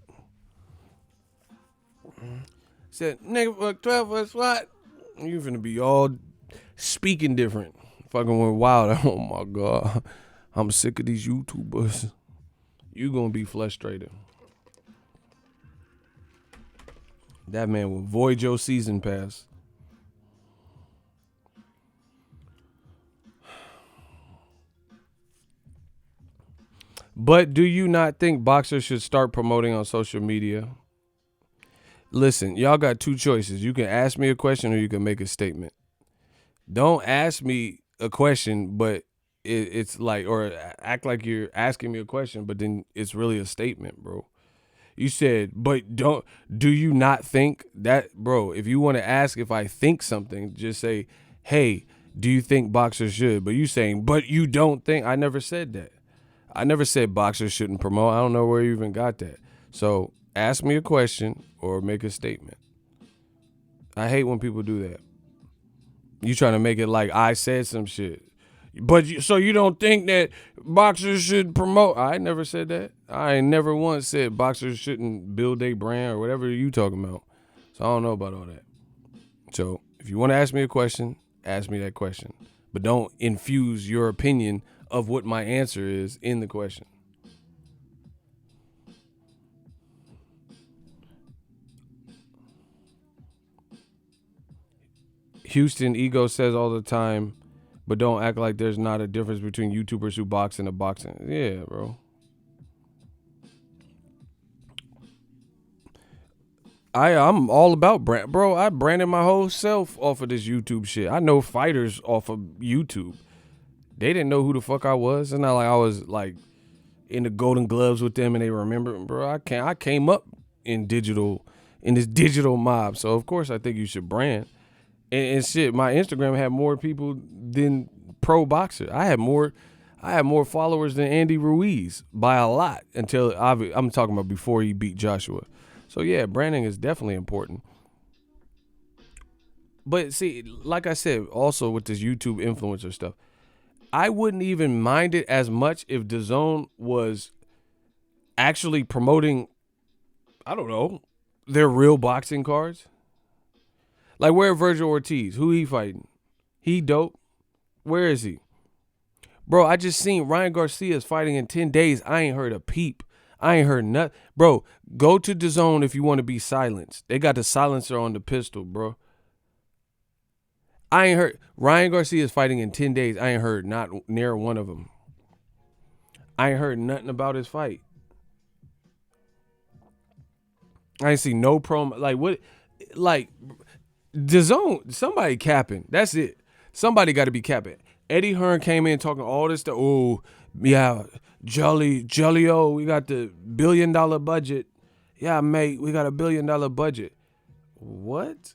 Speaker 1: Said nigga for 12 for a slot. You finna be all speaking different. Fucking with Wilder. Oh my god, I'm sick of these YouTubers. You gonna be frustrated. That man will void your season pass. But do you not think boxers should start promoting on social media? Listen, y'all got two choices. You can ask me a question or you can make a statement. Don't ask me a question, but it's like, or act like you're asking me a question, but then it's really a statement, bro. You said, but do you not think that, bro? If you want to ask if I think something, just say, hey, do you think boxers should? But you saying, but you don't think. I never said that. I never said boxers shouldn't promote. I don't know where you even got that. So ask me a question or make a statement. I hate when people do that. You trying to make it like I said some shit. But so you don't think that boxers should promote? I never said that. I ain't never once said boxers shouldn't build a brand or whatever you talking about. So I don't know about all that. So if you want to ask me a question, ask me that question. But don't infuse your opinion of what my answer is in the question. Houston Ego says all the time, but don't act like there's not a difference between YouTubers who box and a boxing. Yeah, bro. I'm all about brand, bro. I branded my whole self off of this YouTube shit. I know fighters off of YouTube. They didn't know who the fuck I was. It's not like I was like in the Golden Gloves with them and they remember, bro. I came up in this digital mob. So of course I think you should brand. And shit, my Instagram had more people than pro boxer. I had more followers than Andy Ruiz by a lot until I'm talking about before he beat Joshua. So yeah, branding is definitely important. But see, like I said, also with this YouTube influencer stuff, I wouldn't even mind it as much if DAZN was actually promoting, I don't know, their real boxing cards. Like where Virgil Ortiz? Who he fighting? He dope. Where is he? Bro, I just seen Ryan Garcia's fighting in 10 days. I ain't heard a peep. I ain't heard nothing. Bro, go to DAZN if you want to be silenced. They got the silencer on the pistol, bro. I ain't heard. Ryan Garcia's fighting in 10 days. I ain't heard not near one of them. I ain't heard nothing about his fight. I ain't see no promo. Like what? Like DAZN, somebody capping. That's it. Somebody got to be capping. Eddie Hearn came in talking all this stuff. Oh, yeah, Jolly-O, we got the $1 billion budget. Yeah, mate, we got a $1 billion budget. What?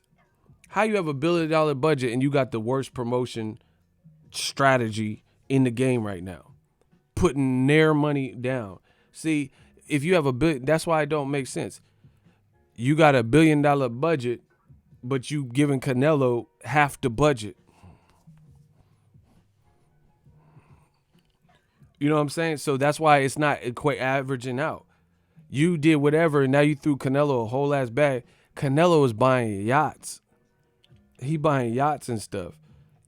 Speaker 1: How you have a $1 billion budget and you got the worst promotion strategy in the game right now? Putting their money down. See, if you have a billion, that's why it don't make sense. You got a $1 billion budget, but you giving Canelo half the budget. You know what I'm saying? So that's why it's not quite averaging out. You did whatever, and now you threw Canelo a whole ass bag. Canelo is buying yachts. He buying yachts and stuff.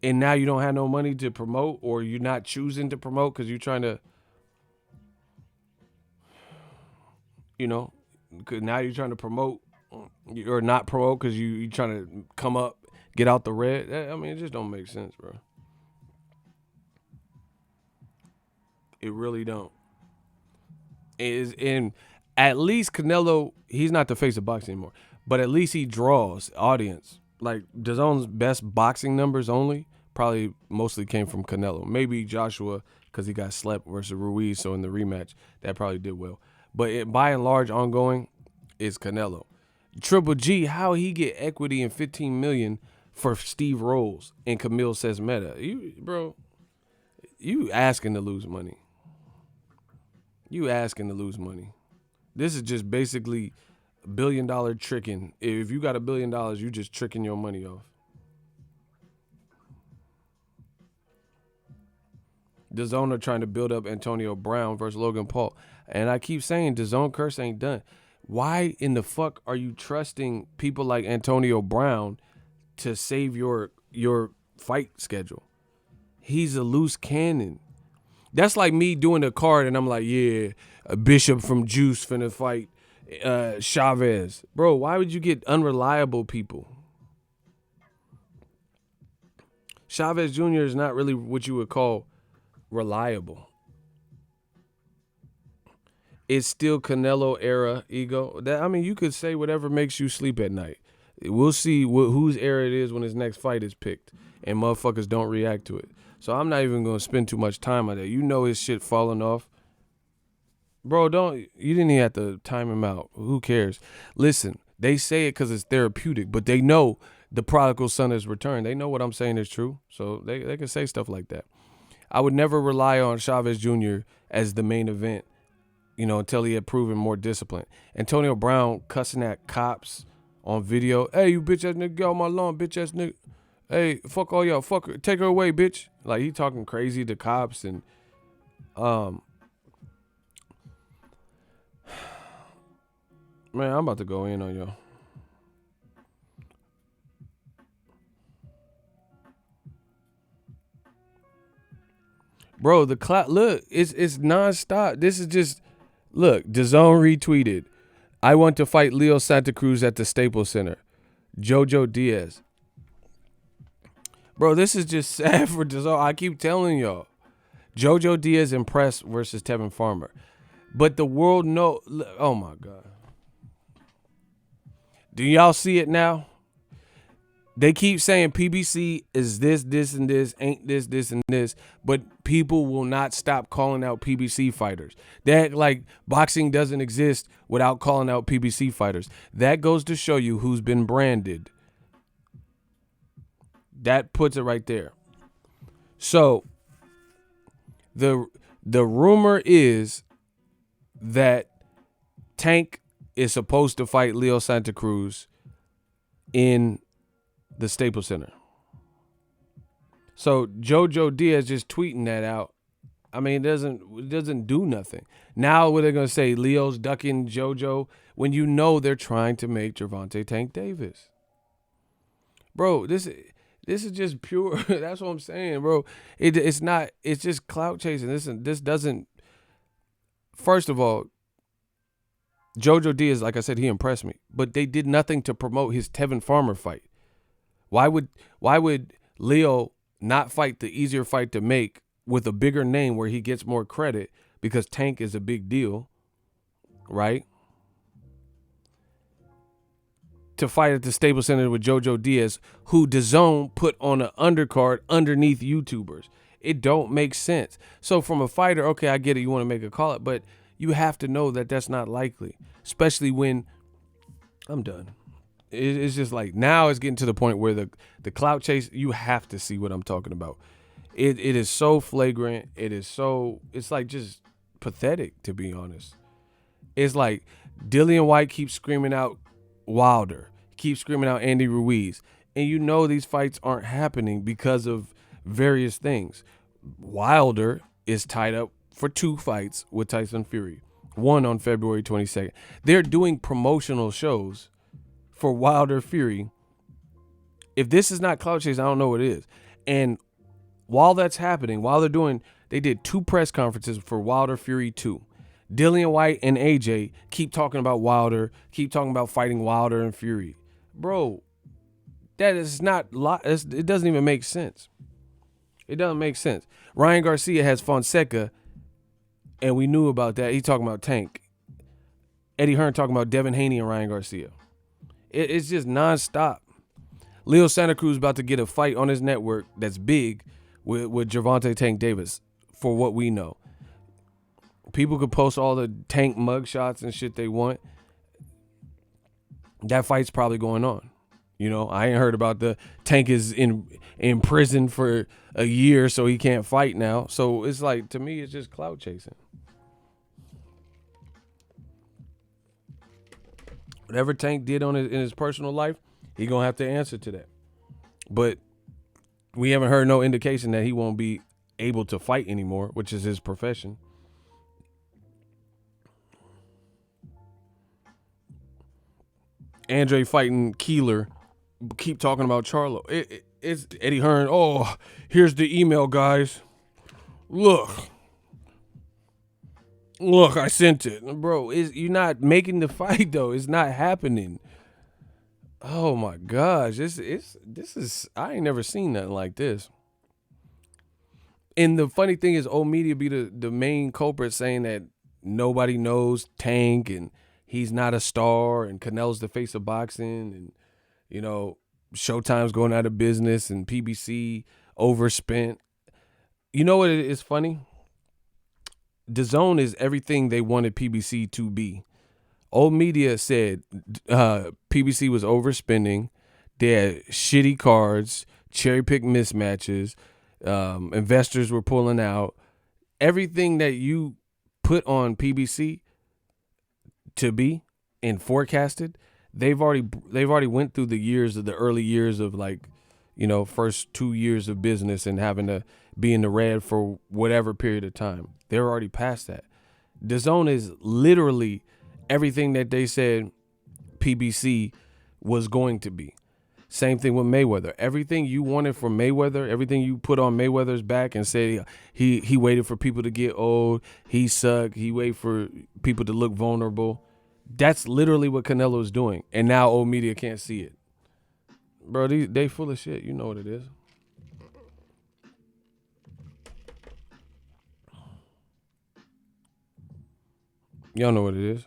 Speaker 1: And now you don't have no money to promote, or you're not choosing to promote because you're trying to, you know, cause now you're trying to promote or not promote because you're trying to come up, get out the red. I mean, it just don't make sense, bro. It really don't. And at least Canelo, he's not the face of boxing anymore. but at least he draws audience. Like DAZN's best boxing numbers only probably mostly came from Canelo. Maybe Joshua because he got slept versus Ruiz, so in the rematch that probably did well. But by and large, ongoing is Canelo. Triple G, how he get equity in 15 million for Steve Rolls and Camille Says Meta? You asking to lose money. You asking to lose money. This is just basically $1 billion tricking. If you got $1 billion, you just tricking your money off. DAZN are trying to build up Antonio Brown versus Logan Paul. And I keep saying DAZN curse ain't done. Why in the fuck are you trusting people like Antonio Brown to save your fight schedule? He's a loose cannon. That's like me doing a card and I'm like, yeah, a Bishop from Juice finna fight Chavez. Bro, why would you get unreliable people? Chavez Jr. is not really what you would call reliable. It's still Canelo era ego. You could say whatever makes you sleep at night. We'll see whose era it is when his next fight is picked, and motherfuckers don't react to it. So I'm not even gonna spend too much time on that. You know his shit falling off, bro. You didn't even have to time him out. Who cares? Listen, they say it because it's therapeutic, but they know the prodigal son has returned. They know what I'm saying is true, so they can say stuff like that. I would never rely on Chavez Jr. as the main event, until he had proven more discipline. Antonio Brown cussing at cops on video. Hey, you bitch ass nigga, get off my lawn, bitch ass nigga. Hey, fuck all y'all, fuck her, take her away, bitch. Like he talking crazy to cops and man, I'm about to go in on y'all. Bro, the clout, look, it's nonstop. This is just, look, DAZN retweeted. I want to fight Leo Santa Cruz at the Staples Center. Jojo Diaz. Bro, this is just sad for DAZN. I keep telling y'all. Jojo Diaz impressed versus Tevin Farmer. But the world know. Oh, my God. Do y'all see it now? They keep saying PBC is this, and this, ain't this, and this, but people will not stop calling out PBC fighters. That like boxing doesn't exist without calling out PBC fighters. That goes to show you who's been branded. That puts it right there. So the rumor is that Tank is supposed to fight Leo Santa Cruz in the Staples Center. So Jojo Diaz just tweeting that out. I mean, it doesn't do nothing. Now what they're gonna say, Leo's ducking Jojo, when you know they're trying to make Gervonta Tank Davis. Bro, this is just pure. That's what I'm saying, bro. It's not. It's just clout chasing. This doesn't. First of all, Jojo Diaz, like I said, he impressed me, but they did nothing to promote his Tevin Farmer fight. Why would Leo not fight the easier fight to make with a bigger name where he gets more credit because Tank is a big deal, right? To fight at the Staples Center with Jojo Diaz, who DAZN put on an undercard underneath YouTubers. It don't make sense. So from a fighter, okay, I get it. You want to make a call it, but you have to know that that's not likely, especially when I'm done. It's just like now it's getting to the point where the clout chase, you have to see what I'm talking about. It is so flagrant. It's like just pathetic, to be honest. It's like Dillian White keeps screaming out Wilder, keeps screaming out Andy Ruiz. And you know these fights aren't happening because of various things. Wilder is tied up for 2 fights with Tyson Fury, one on February 22nd. They're doing promotional shows for Wilder Fury. If this is not clout chase, I don't know what it is. And while that's happening, they did 2 press conferences for Wilder Fury 2. Dillian White and AJ keep talking about Wilder, keep talking about fighting Wilder and Fury. Bro, that is not, it doesn't even make sense. It doesn't make sense. Ryan Garcia has Fonseca, and we knew about that. He's talking about Tank. Eddie Hearn talking about Devin Haney and Ryan Garcia. It's just nonstop. Leo Santa Cruz about to get a fight on his network that's big with Gervonta Tank Davis, for what we know. People could post all the Tank mug shots and shit they want. That fight's probably going on. You know, I ain't heard about the Tank is in prison for a year, so he can't fight now. So it's like, to me, it's just clout chasing. Whatever Tank did in his personal life, he gonna have to answer to that. But we haven't heard no indication that he won't be able to fight anymore, which is his profession. Andrade fighting Keeler. Keep talking about Charlo. It's Eddie Hearn. Oh, here's the email, guys. Look, I sent it, bro. You're not making the fight though. It's not happening. Oh my gosh, this is I ain't never seen nothing like this. And the funny thing is, old media be the main culprit, saying that nobody knows Tank and he's not a star and Canelo's the face of boxing, and you know Showtime's going out of business and PBC overspent. You know what is funny? DAZN is everything they wanted PBC to be. Old media said PBC was overspending. They had shitty cards, cherry-picked mismatches. Investors were pulling out. Everything that you put on PBC to be and forecasted, they've already went through the early years of, like, you know, first 2 years of business and having to be in the red for whatever period of time. They're already past that. DAZN is literally everything that they said PBC was going to be. Same thing with Mayweather. Everything you wanted from Mayweather, everything you put on Mayweather's back and said he waited for people to get old, he sucked, he waited for people to look vulnerable. That's literally what Canelo is doing. And now old media can't see it. Bro, they full of shit. You know what it is. Y'all know what it is.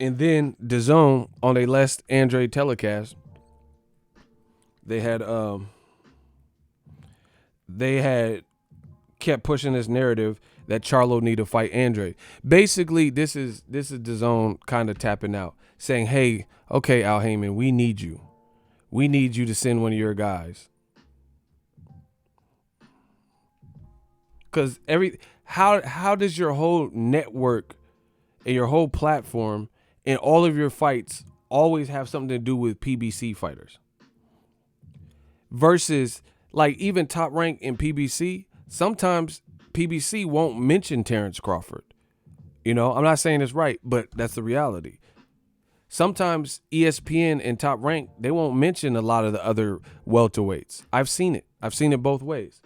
Speaker 1: And then DAZN, on their last Andrade telecast, they had kept pushing this narrative that Charlo need to fight Andrade. Basically, this is DAZN kind of tapping out, saying, "Hey, okay, Al Heyman, we need you. We need you to send one of your guys." Because how does your whole network and your whole platform and all of your fights always have something to do with PBC fighters? Versus, like, even Top Rank in PBC, sometimes PBC won't mention Terrence Crawford. You know, I'm not saying it's right, but that's the reality. Sometimes ESPN and Top Rank, they won't mention a lot of the other welterweights. I've seen it both ways.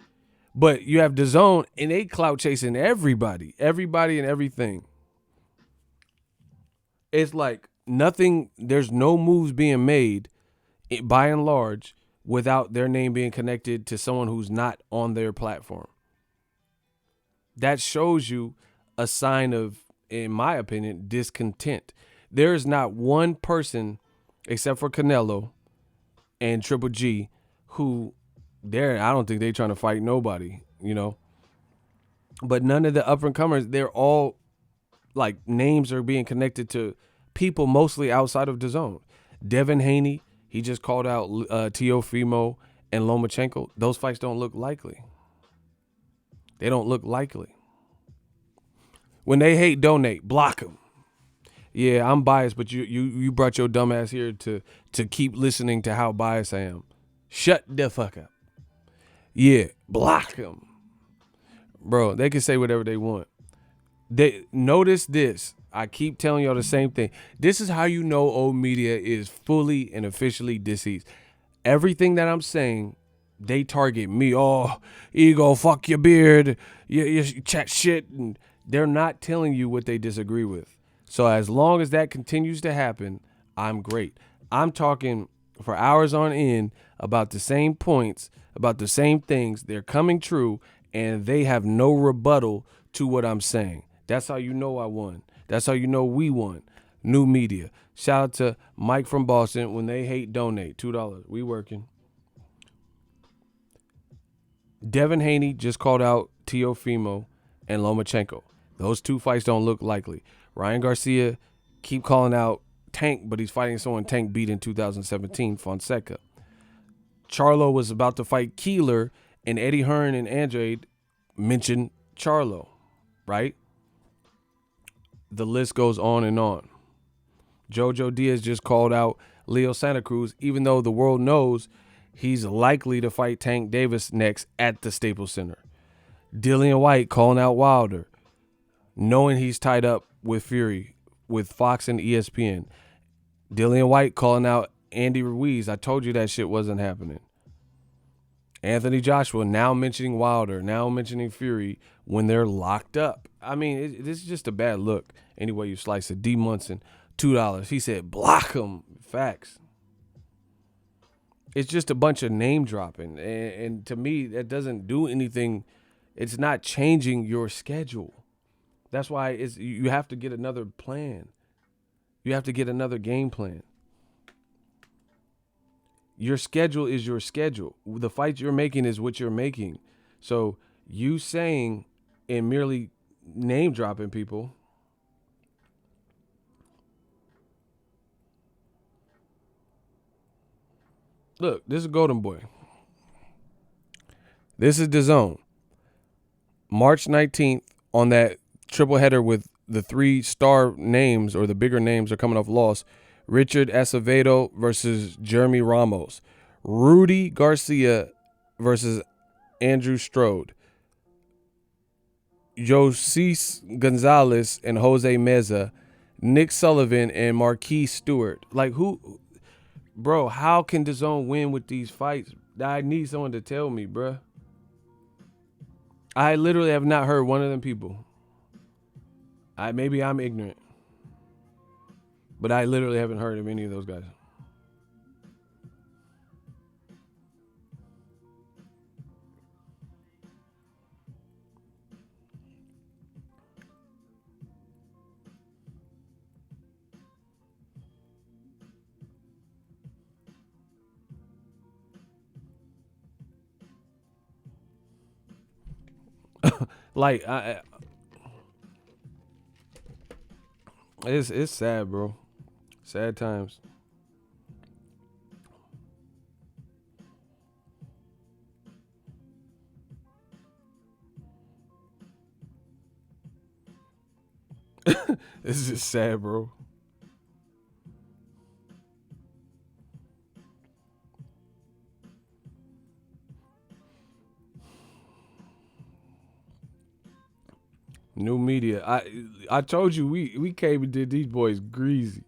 Speaker 1: But you have DAZN, and they clout chasing everybody and everything. It's like there's no moves being made, by and large, without their name being connected to someone who's not on their platform. That shows you a sign of, in my opinion, discontent. There is not one person, except for Canelo and Triple G, who I don't think they're trying to fight nobody, you know. But none of the up and comers, they're all, like, names are being connected to people mostly outside of DAZN. Devin Haney, he just called out Teofimo and Lomachenko. Those fights don't look likely. They don't look likely. When they hate, donate, block them. Yeah, I'm biased, but you brought your dumb ass here to keep listening to how biased I am. Shut the fuck up. Yeah, block them. Bro, they can say whatever they want. They notice this. I keep telling y'all the same thing. This is how you know old media is fully and officially deceased. Everything that I'm saying, they target me. Oh, ego, fuck your beard. You chat shit. And they're not telling you what they disagree with. So as long as that continues to happen, I'm great. I'm talking for hours on end about the same points, about the same things. They're coming true, and they have no rebuttal to what I'm saying. That's how you know I won. That's how you know we won. New media. Shout out to Mike from Boston. When they hate, donate. $2. We working. Devin Haney just called out Teofimo and Lomachenko. Those two fights don't look likely. Ryan Garcia keep calling out Tank, but he's fighting someone Tank beat in 2017, Fonseca. Charlo was about to fight Keeler, and Eddie Hearn and Andrade mentioned Charlo, right? The list goes on and on. Jojo Diaz just called out Leo Santa Cruz, even though the world knows he's likely to fight Tank Davis next at the Staples Center. Dillian White calling out Wilder, knowing he's tied up with Fury, with Fox and ESPN. Dillian White calling out Andy Ruiz. I told you that shit wasn't happening. Anthony Joshua now mentioning Wilder, now mentioning Fury when they're locked up. I mean, this is just a bad look. Any way you slice it. D. Munson, $2. He said, block him. Facts. It's just a bunch of name dropping. And to me, that doesn't do anything. It's not changing your schedule. That's why you have to get another plan. You have to get another game plan. Your schedule is your schedule. The fights you're making is what you're making. So you saying and merely name dropping people. Look, this is Golden Boy. This is DAZN. March 19th on that triple header with the 3 star names, or the bigger names are coming off loss. Richard Acevedo versus Jeremy Ramos. Rudy Garcia versus Andrew Strode. Josis Gonzalez and Jose Meza. Nick Sullivan and Marquise Stewart. Like, who? Bro, how can DAZN win with these fights? I need someone to tell me, bro. I literally have not heard one of them people. Maybe I'm ignorant. But I literally haven't heard of any of those guys. Like, it's sad, bro. Sad times. This is just sad, bro. New media. I told you we came and did these boys greasy.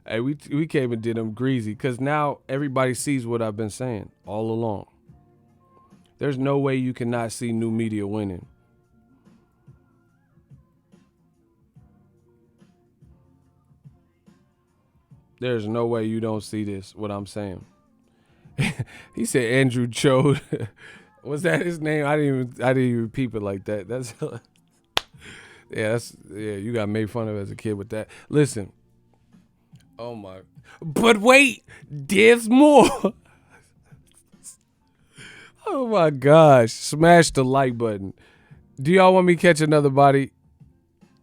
Speaker 1: Hey, we came and did them greasy because now everybody sees what I've been saying all along. There's no way you cannot see new media winning. There's no way you don't see this, what I'm saying. He said Andrew Chode. Was that his name? I didn't even peep it like that. That's you got made fun of as a kid with that. Listen. Oh my. But wait, there's more. Oh my gosh. Smash the like button. Do y'all want me to catch another body?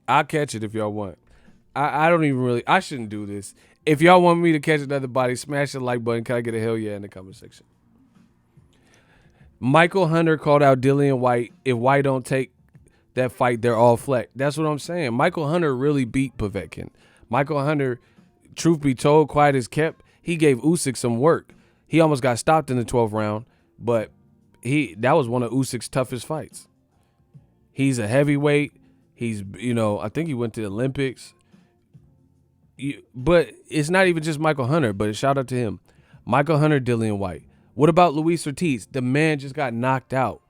Speaker 1: I'll catch it if y'all want. I don't even really, I shouldn't do this. If y'all want me to catch another body, smash the like button. Can I get a hell yeah in the comment section? Michael Hunter called out Dillian White. If White don't take that fight, they're all fleck. That's what I'm saying. Michael Hunter really beat Povetkin. Michael Hunter, truth be told, quiet as kept, he gave Usyk some work. He almost got stopped in the 12th round, but that was one of Usyk's toughest fights. He's a heavyweight. He's, I think he went to the Olympics. But it's not even just Michael Hunter, but shout out to him. Michael Hunter, Dillian White. What about Luis Ortiz? The man just got knocked out.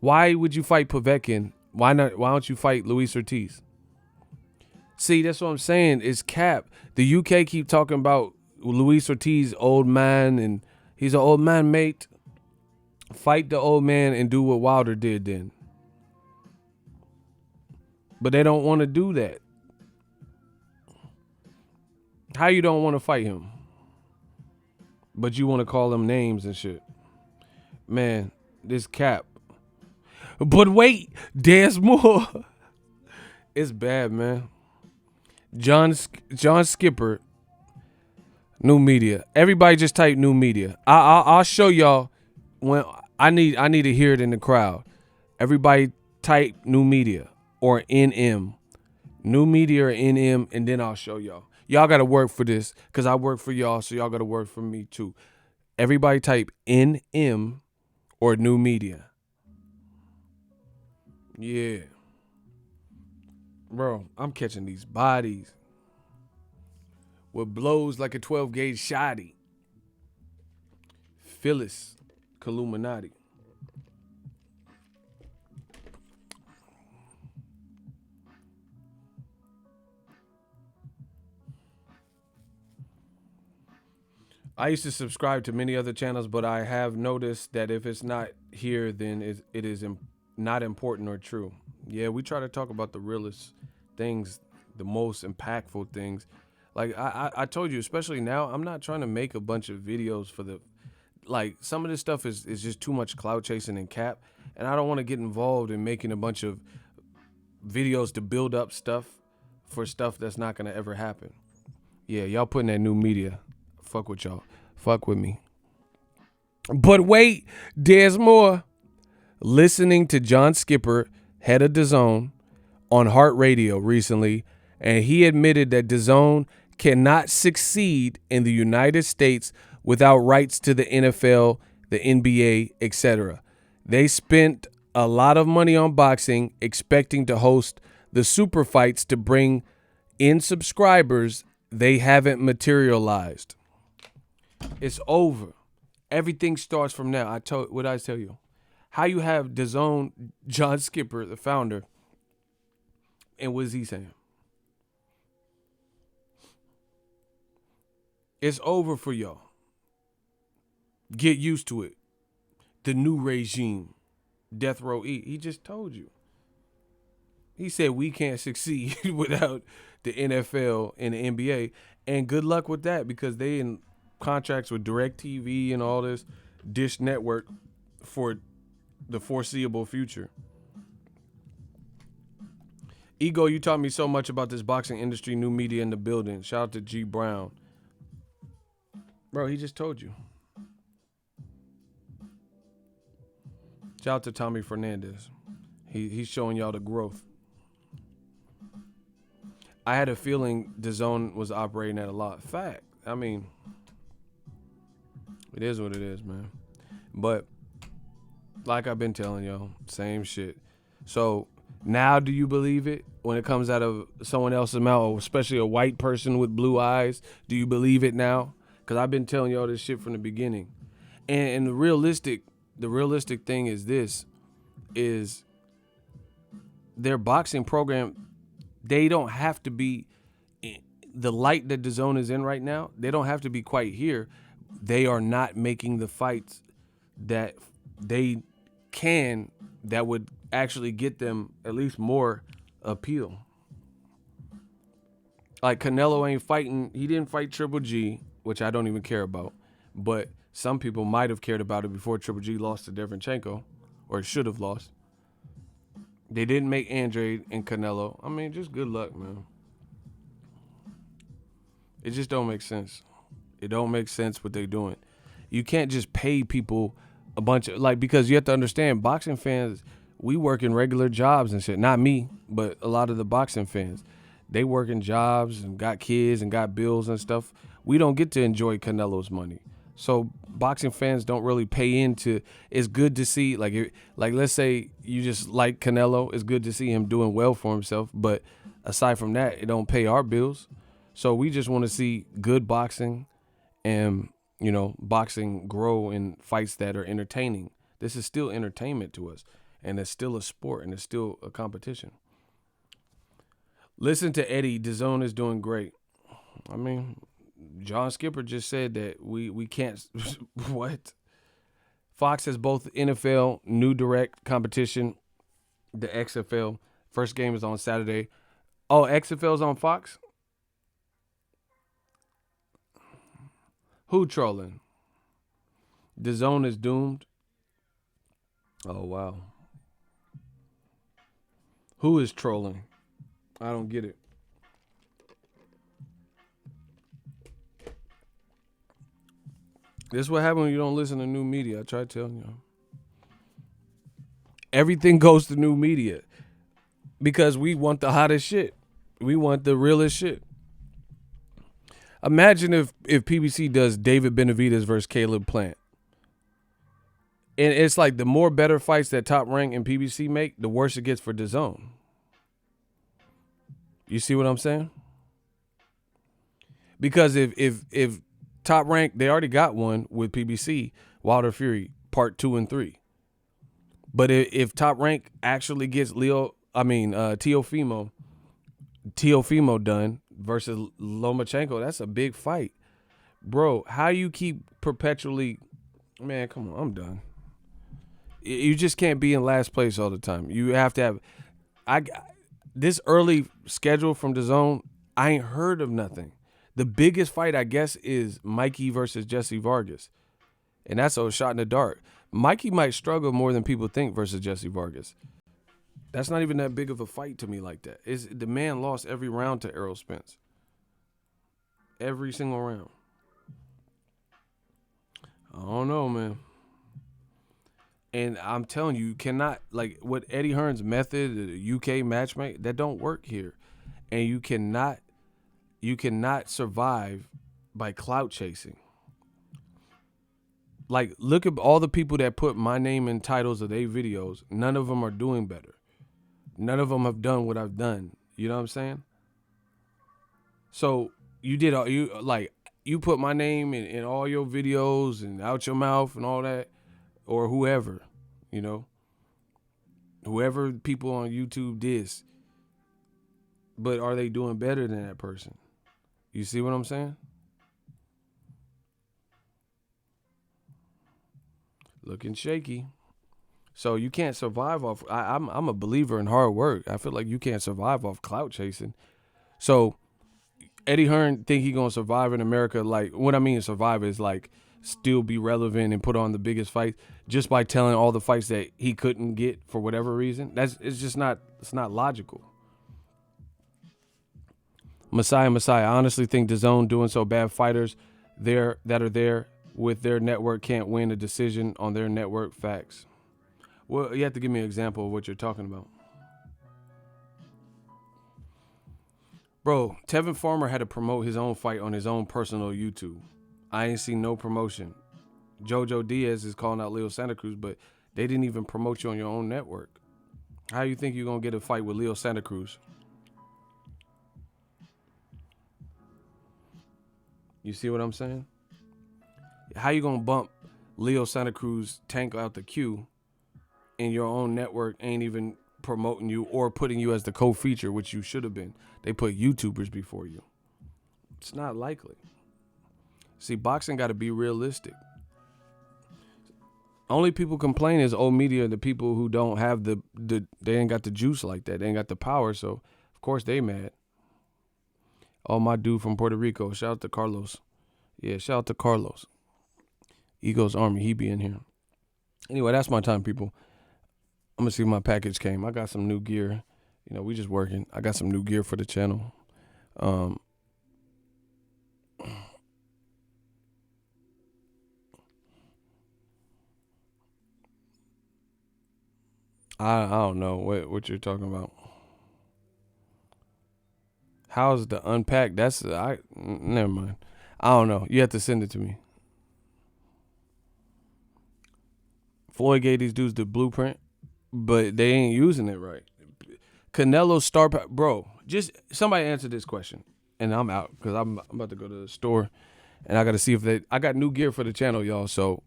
Speaker 1: Why would you fight Povetkin? Why not? Why don't you fight Luis Ortiz? See, that's what I'm saying. It's cap. The UK keep talking about Luis Ortiz, old man, and he's an old man, mate. Fight the old man and do what Wilder did then. But they don't want to do that. How you don't want to fight him, but you want to call him names and shit? Man, this cap. But wait, there's more. It's bad, man. John Skipper, new media. Everybody just type new media. I'll show y'all when I need to hear it in the crowd. Everybody type new media or NM. New media or NM, and then I'll show y'all. Y'all got to work for this because I work for y'all, so y'all got to work for me too. Everybody type NM or new media. Yeah. Bro, I'm catching these bodies with blows like a 12 gauge shotty. Phyllis Illuminati. I used to subscribe to many other channels, but I have noticed that if it's not here, then it is not important or true. Yeah, we try to talk about the realest things, the most impactful things. Like I told you, especially now, I'm not trying to make a bunch of videos for the, like, some of this stuff is just too much clout chasing and cap, and I don't want to get involved in making a bunch of videos to build up stuff for stuff that's not going to ever happen. Yeah, y'all putting that new media. Fuck with y'all. Fuck with me. But wait, there's more. Listening to John Skipper, head of DAZN, on Heart Radio recently, and he admitted that DAZN cannot succeed in the United States without rights to the NFL, the NBA, etc. They spent a lot of money on boxing, expecting to host the super fights to bring in subscribers. They haven't materialized. It's over. Everything starts from now. What did I tell you? How you have DAZN, John Skipper, the founder, and what is he saying? It's over for y'all. Get used to it. The new regime, Death Row E. He just told you. He said we can't succeed without the NFL and the NBA. And good luck with that, because they in contracts with DirecTV and all this Dish Network for the foreseeable future. Ego, you taught me so much about this boxing industry, new media in the building. Shout out to G Brown. Bro, he just told you. Shout out to Tommy Fernandez. He's showing y'all the growth. I had a feeling DAZN was operating at a lot. Fact. I mean, it is what it is, man. But like I've been telling y'all, same shit. So now do you believe it when it comes out of someone else's mouth, especially a white person with blue eyes? Do you believe it now? Because I've been telling y'all this shit from the beginning. And the realistic thing is this, is their boxing program, they don't have to be the light that DAZN is in right now. They don't have to be quite here. They are not making the fights that they can, that would actually get them at least more appeal. Like Canelo ain't fighting. He didn't fight Triple G, which I don't even care about. But some people might have cared about it before Triple G lost to Derevchenko, or should have lost. They didn't make Andrade and Canelo. I mean, just good luck, man. It just don't make sense. It don't make sense what they doing. You can't just pay people a bunch of, like, because you have to understand, boxing fans, we work in regular jobs and shit. Not me, but a lot of the boxing fans. They work in jobs and got kids and got bills and stuff. We don't get to enjoy Canelo's money. So boxing fans don't really pay into. It's good to see, like let's say you just like Canelo. It's good to see him doing well for himself. But aside from that, it don't pay our bills. So we just want to see good boxing and, you know, boxing grow in fights that are entertaining. This is still entertainment to us, and it's still a sport, and it's still a competition. Listen to Eddie. DAZN is doing great. I mean, John Skipper just said that we can't. What? Fox has both NFL, new direct competition, the XFL. First game is on Saturday. Oh, XFL's on Fox? Who trolling? DAZN is doomed. Oh, wow. Who is trolling? I don't get it. This is what happens when you don't listen to new media. I try telling you. Everything goes to new media because we want the hottest shit. We want the realest shit. Imagine if PBC does David Benavidez versus Caleb Plant. And it's like the more better fights that Top Rank and PBC make, the worse it gets for DAZN. You see what I'm saying? Because if Top Rank, they already got one with PBC, Wilder Fury, part 2 and 3. But if Top Rank actually gets Teofimo done versus Lomachenko, that's a big fight. Bro, how you keep perpetually, man, come on, I'm done. You just can't be in last place all the time. You have to have, this early schedule from DAZN, I ain't heard of nothing. The biggest fight, I guess, is Mikey versus Jesse Vargas. And that's a shot in the dark. Mikey might struggle more than people think versus Jesse Vargas. That's not even that big of a fight to me like that. The man lost every round to Errol Spence. Every single round. I don't know, man. And I'm telling you, you cannot, like what Eddie Hearn's method, the UK matchmaking, that don't work here. And you cannot survive by clout chasing. Like, look at all the people that put my name in titles of their videos. None of them are doing better. None of them have done what I've done. You know what I'm saying? So you put my name in all your videos and out your mouth and all that, or whoever, you know, whoever people on YouTube diss. But are they doing better than that person? You see what I'm saying? Looking shaky. So you can't survive off. I'm a believer in hard work. I feel like you can't survive off clout chasing. So Eddie Hearn think he gonna survive in America. Like, what I mean survive is like still be relevant and put on the biggest fight just by telling all the fights that he couldn't get for whatever reason. It's not logical. Messiah, I honestly think DAZN doing so bad. Fighters that are there with their network can't win a decision on their network. Facts. Well, you have to give me an example of what you're talking about. Bro, Tevin Farmer had to promote his own fight on his own personal YouTube. I ain't seen no promotion. Jojo Diaz is calling out Leo Santa Cruz, but they didn't even promote you on your own network. How you think you're going to get a fight with Leo Santa Cruz? You see what I'm saying? How you going to bump Leo Santa Cruz Tank out the queue and your own network ain't even promoting you or putting you as the co-feature, which you should have been? They put YouTubers before you. It's not likely. See, boxing got to be realistic. Only people complain is old media, the people who don't have they ain't got the juice like that. They ain't got the power, so of course they mad. Oh, my dude from Puerto Rico. Shout out to Carlos. Yeah, shout out to Carlos. Eagles Army, he be in here. Anyway, that's my time, people. I'm going to see if my package came. I got some new gear. You know, we just working. I got some new gear for the channel. I don't know what you're talking about. How's the unpack? Never mind. I don't know. You have to send it to me. Floyd gave these dudes the blueprint, but they ain't using it right. Canelo star power, bro. Just somebody answer this question, and I'm out because I'm about to go to the store, and I got to see if I got new gear for the channel, y'all. So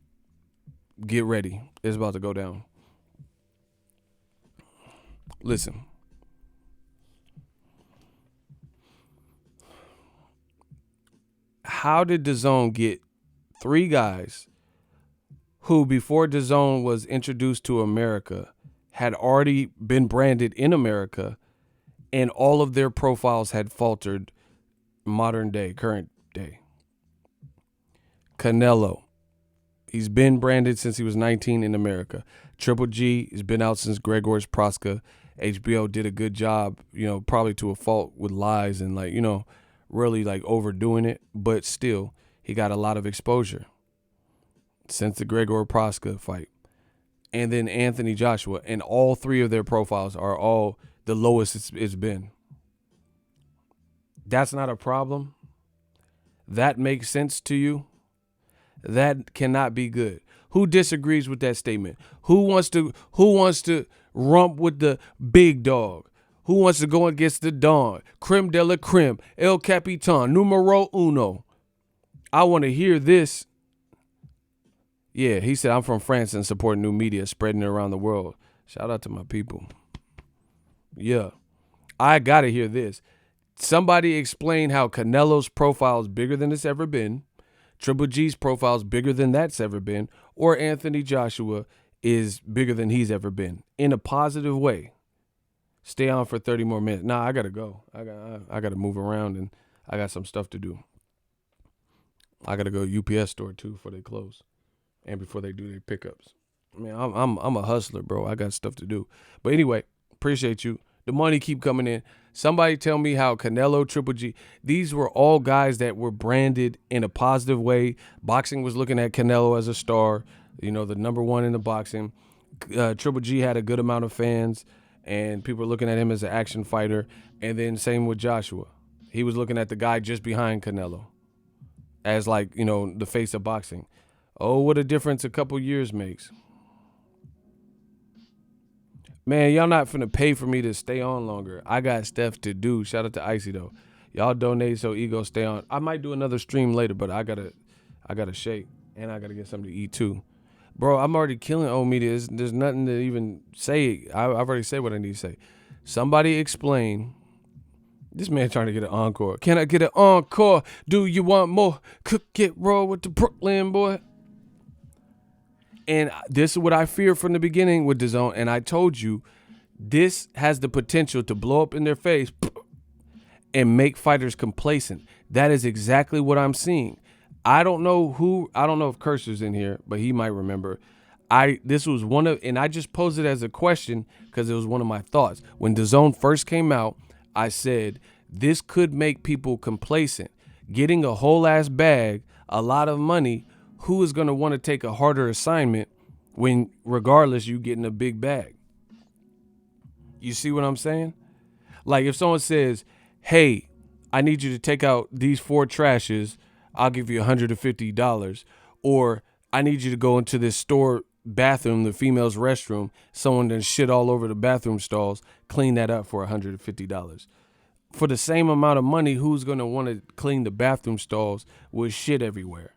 Speaker 1: get ready. It's about to go down. Listen. How did DAZN get 3 guys who, before DAZN was introduced to America, had already been branded in America, and all of their profiles had faltered modern day, current day? Canelo. He's been branded since he was 19 in America. Triple G has been out since Gregor's Proska. HBO did a good job, probably to a fault with lies and really overdoing it. But still, he got a lot of exposure since the Gregor Proska fight. And then Anthony Joshua. And all three of their profiles are all the lowest it's been. That's not a problem. That makes sense to you. That cannot be good. Who disagrees with that statement? Who wants to rump with the big dog? Who wants to go against the Don? Creme de la creme. El Capitan. Numero uno. I want to hear this. Yeah, he said, I'm from France and support new media, spreading it around the world. Shout out to my people. Yeah. I got to hear this. Somebody explain how Canelo's profile is bigger than it's ever been. Triple G's profile is bigger than that's ever been. Or Anthony Joshua is bigger than he's ever been. In a positive way. Stay on for 30 more minutes. Nah, I got to go. I got to move around and I got some stuff to do. I got to go to UPS store too before they close. And before they do their pickups. Man, I'm a hustler, bro. I got stuff to do. But anyway, appreciate you. The money keep coming in. Somebody tell me how Canelo, Triple G, these were all guys that were branded in a positive way. Boxing was looking at Canelo as a star, the number one in the boxing. Triple G had a good amount of fans, and people were looking at him as an action fighter. And then same with Joshua. He was looking at the guy just behind Canelo as the face of boxing. Oh, what a difference a couple years makes. Man, y'all not finna pay for me to stay on longer. I got stuff to do. Shout out to Icy though. Y'all donate so Ego stay on. I might do another stream later, but I gotta shake and I gotta get something to eat too. Bro, I'm already killing old media. There's nothing to even say. I've already said what I need to say. Somebody explain. This man trying to get an encore. Can I get an encore? Do you want more? Cook it raw with the Brooklyn boy. And this is what I feared from the beginning with Doesnt. And I told you, this has the potential to blow up in their face and make fighters complacent. That is exactly what I'm seeing. I don't know if Cursor's in here, but he might remember. This was one of, and I just posed it as a question because it was one of my thoughts. When Doesnt first came out, I said, this could make people complacent. Getting a whole ass bag, a lot of money, who is going to want to take a harder assignment when regardless you getting a big bag? You see what I'm saying? Like if someone says, hey, I need you to take out these 4 trashes, I'll give you $150. Or I need you to go into this store bathroom, the female's restroom, someone done shit all over the bathroom stalls, clean that up for $150. For the same amount of money, who's going to want to clean the bathroom stalls with shit everywhere?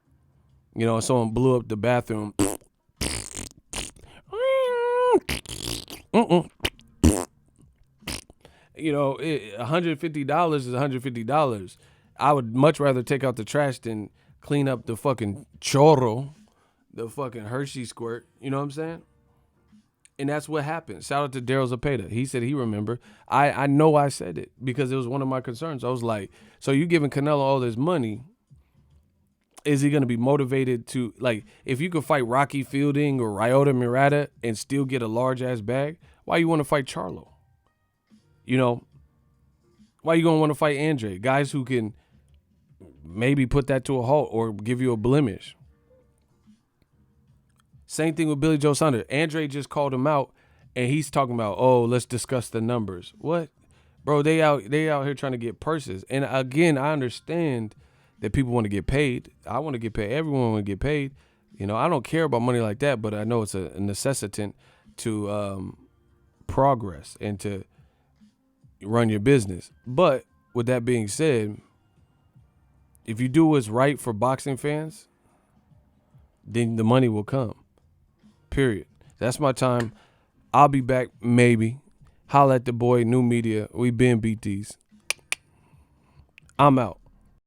Speaker 1: Someone blew up the bathroom. $150 is $150. I would much rather take out the trash than clean up the fucking Charlo, the fucking Hershey squirt. You know what I'm saying? And that's what happened. Shout out to Daryl Zapata. He said he remembered. I know I said it because it was one of my concerns. I was like, so you giving Canelo all this money, is he going to be motivated to, if you could fight Rocky Fielding or Ryota Murata and still get a large-ass bag, why you want to fight Charlo? Why you going to want to fight Andrade? Guys who can maybe put that to a halt or give you a blemish. Same thing with Billy Joe Saunders. Andrade just called him out, and he's talking about, oh, let's discuss the numbers. What? Bro, they out here trying to get purses. And again, I understand that people want to get paid. I want to get paid. Everyone want to get paid. I don't care about money like that, but I know it's a necessitant to progress and to run your business. But with that being said, if you do what's right for boxing fans, then the money will come. Period. That's my time. I'll be back maybe. Holla at the boy, new media. We been beat these. I'm out.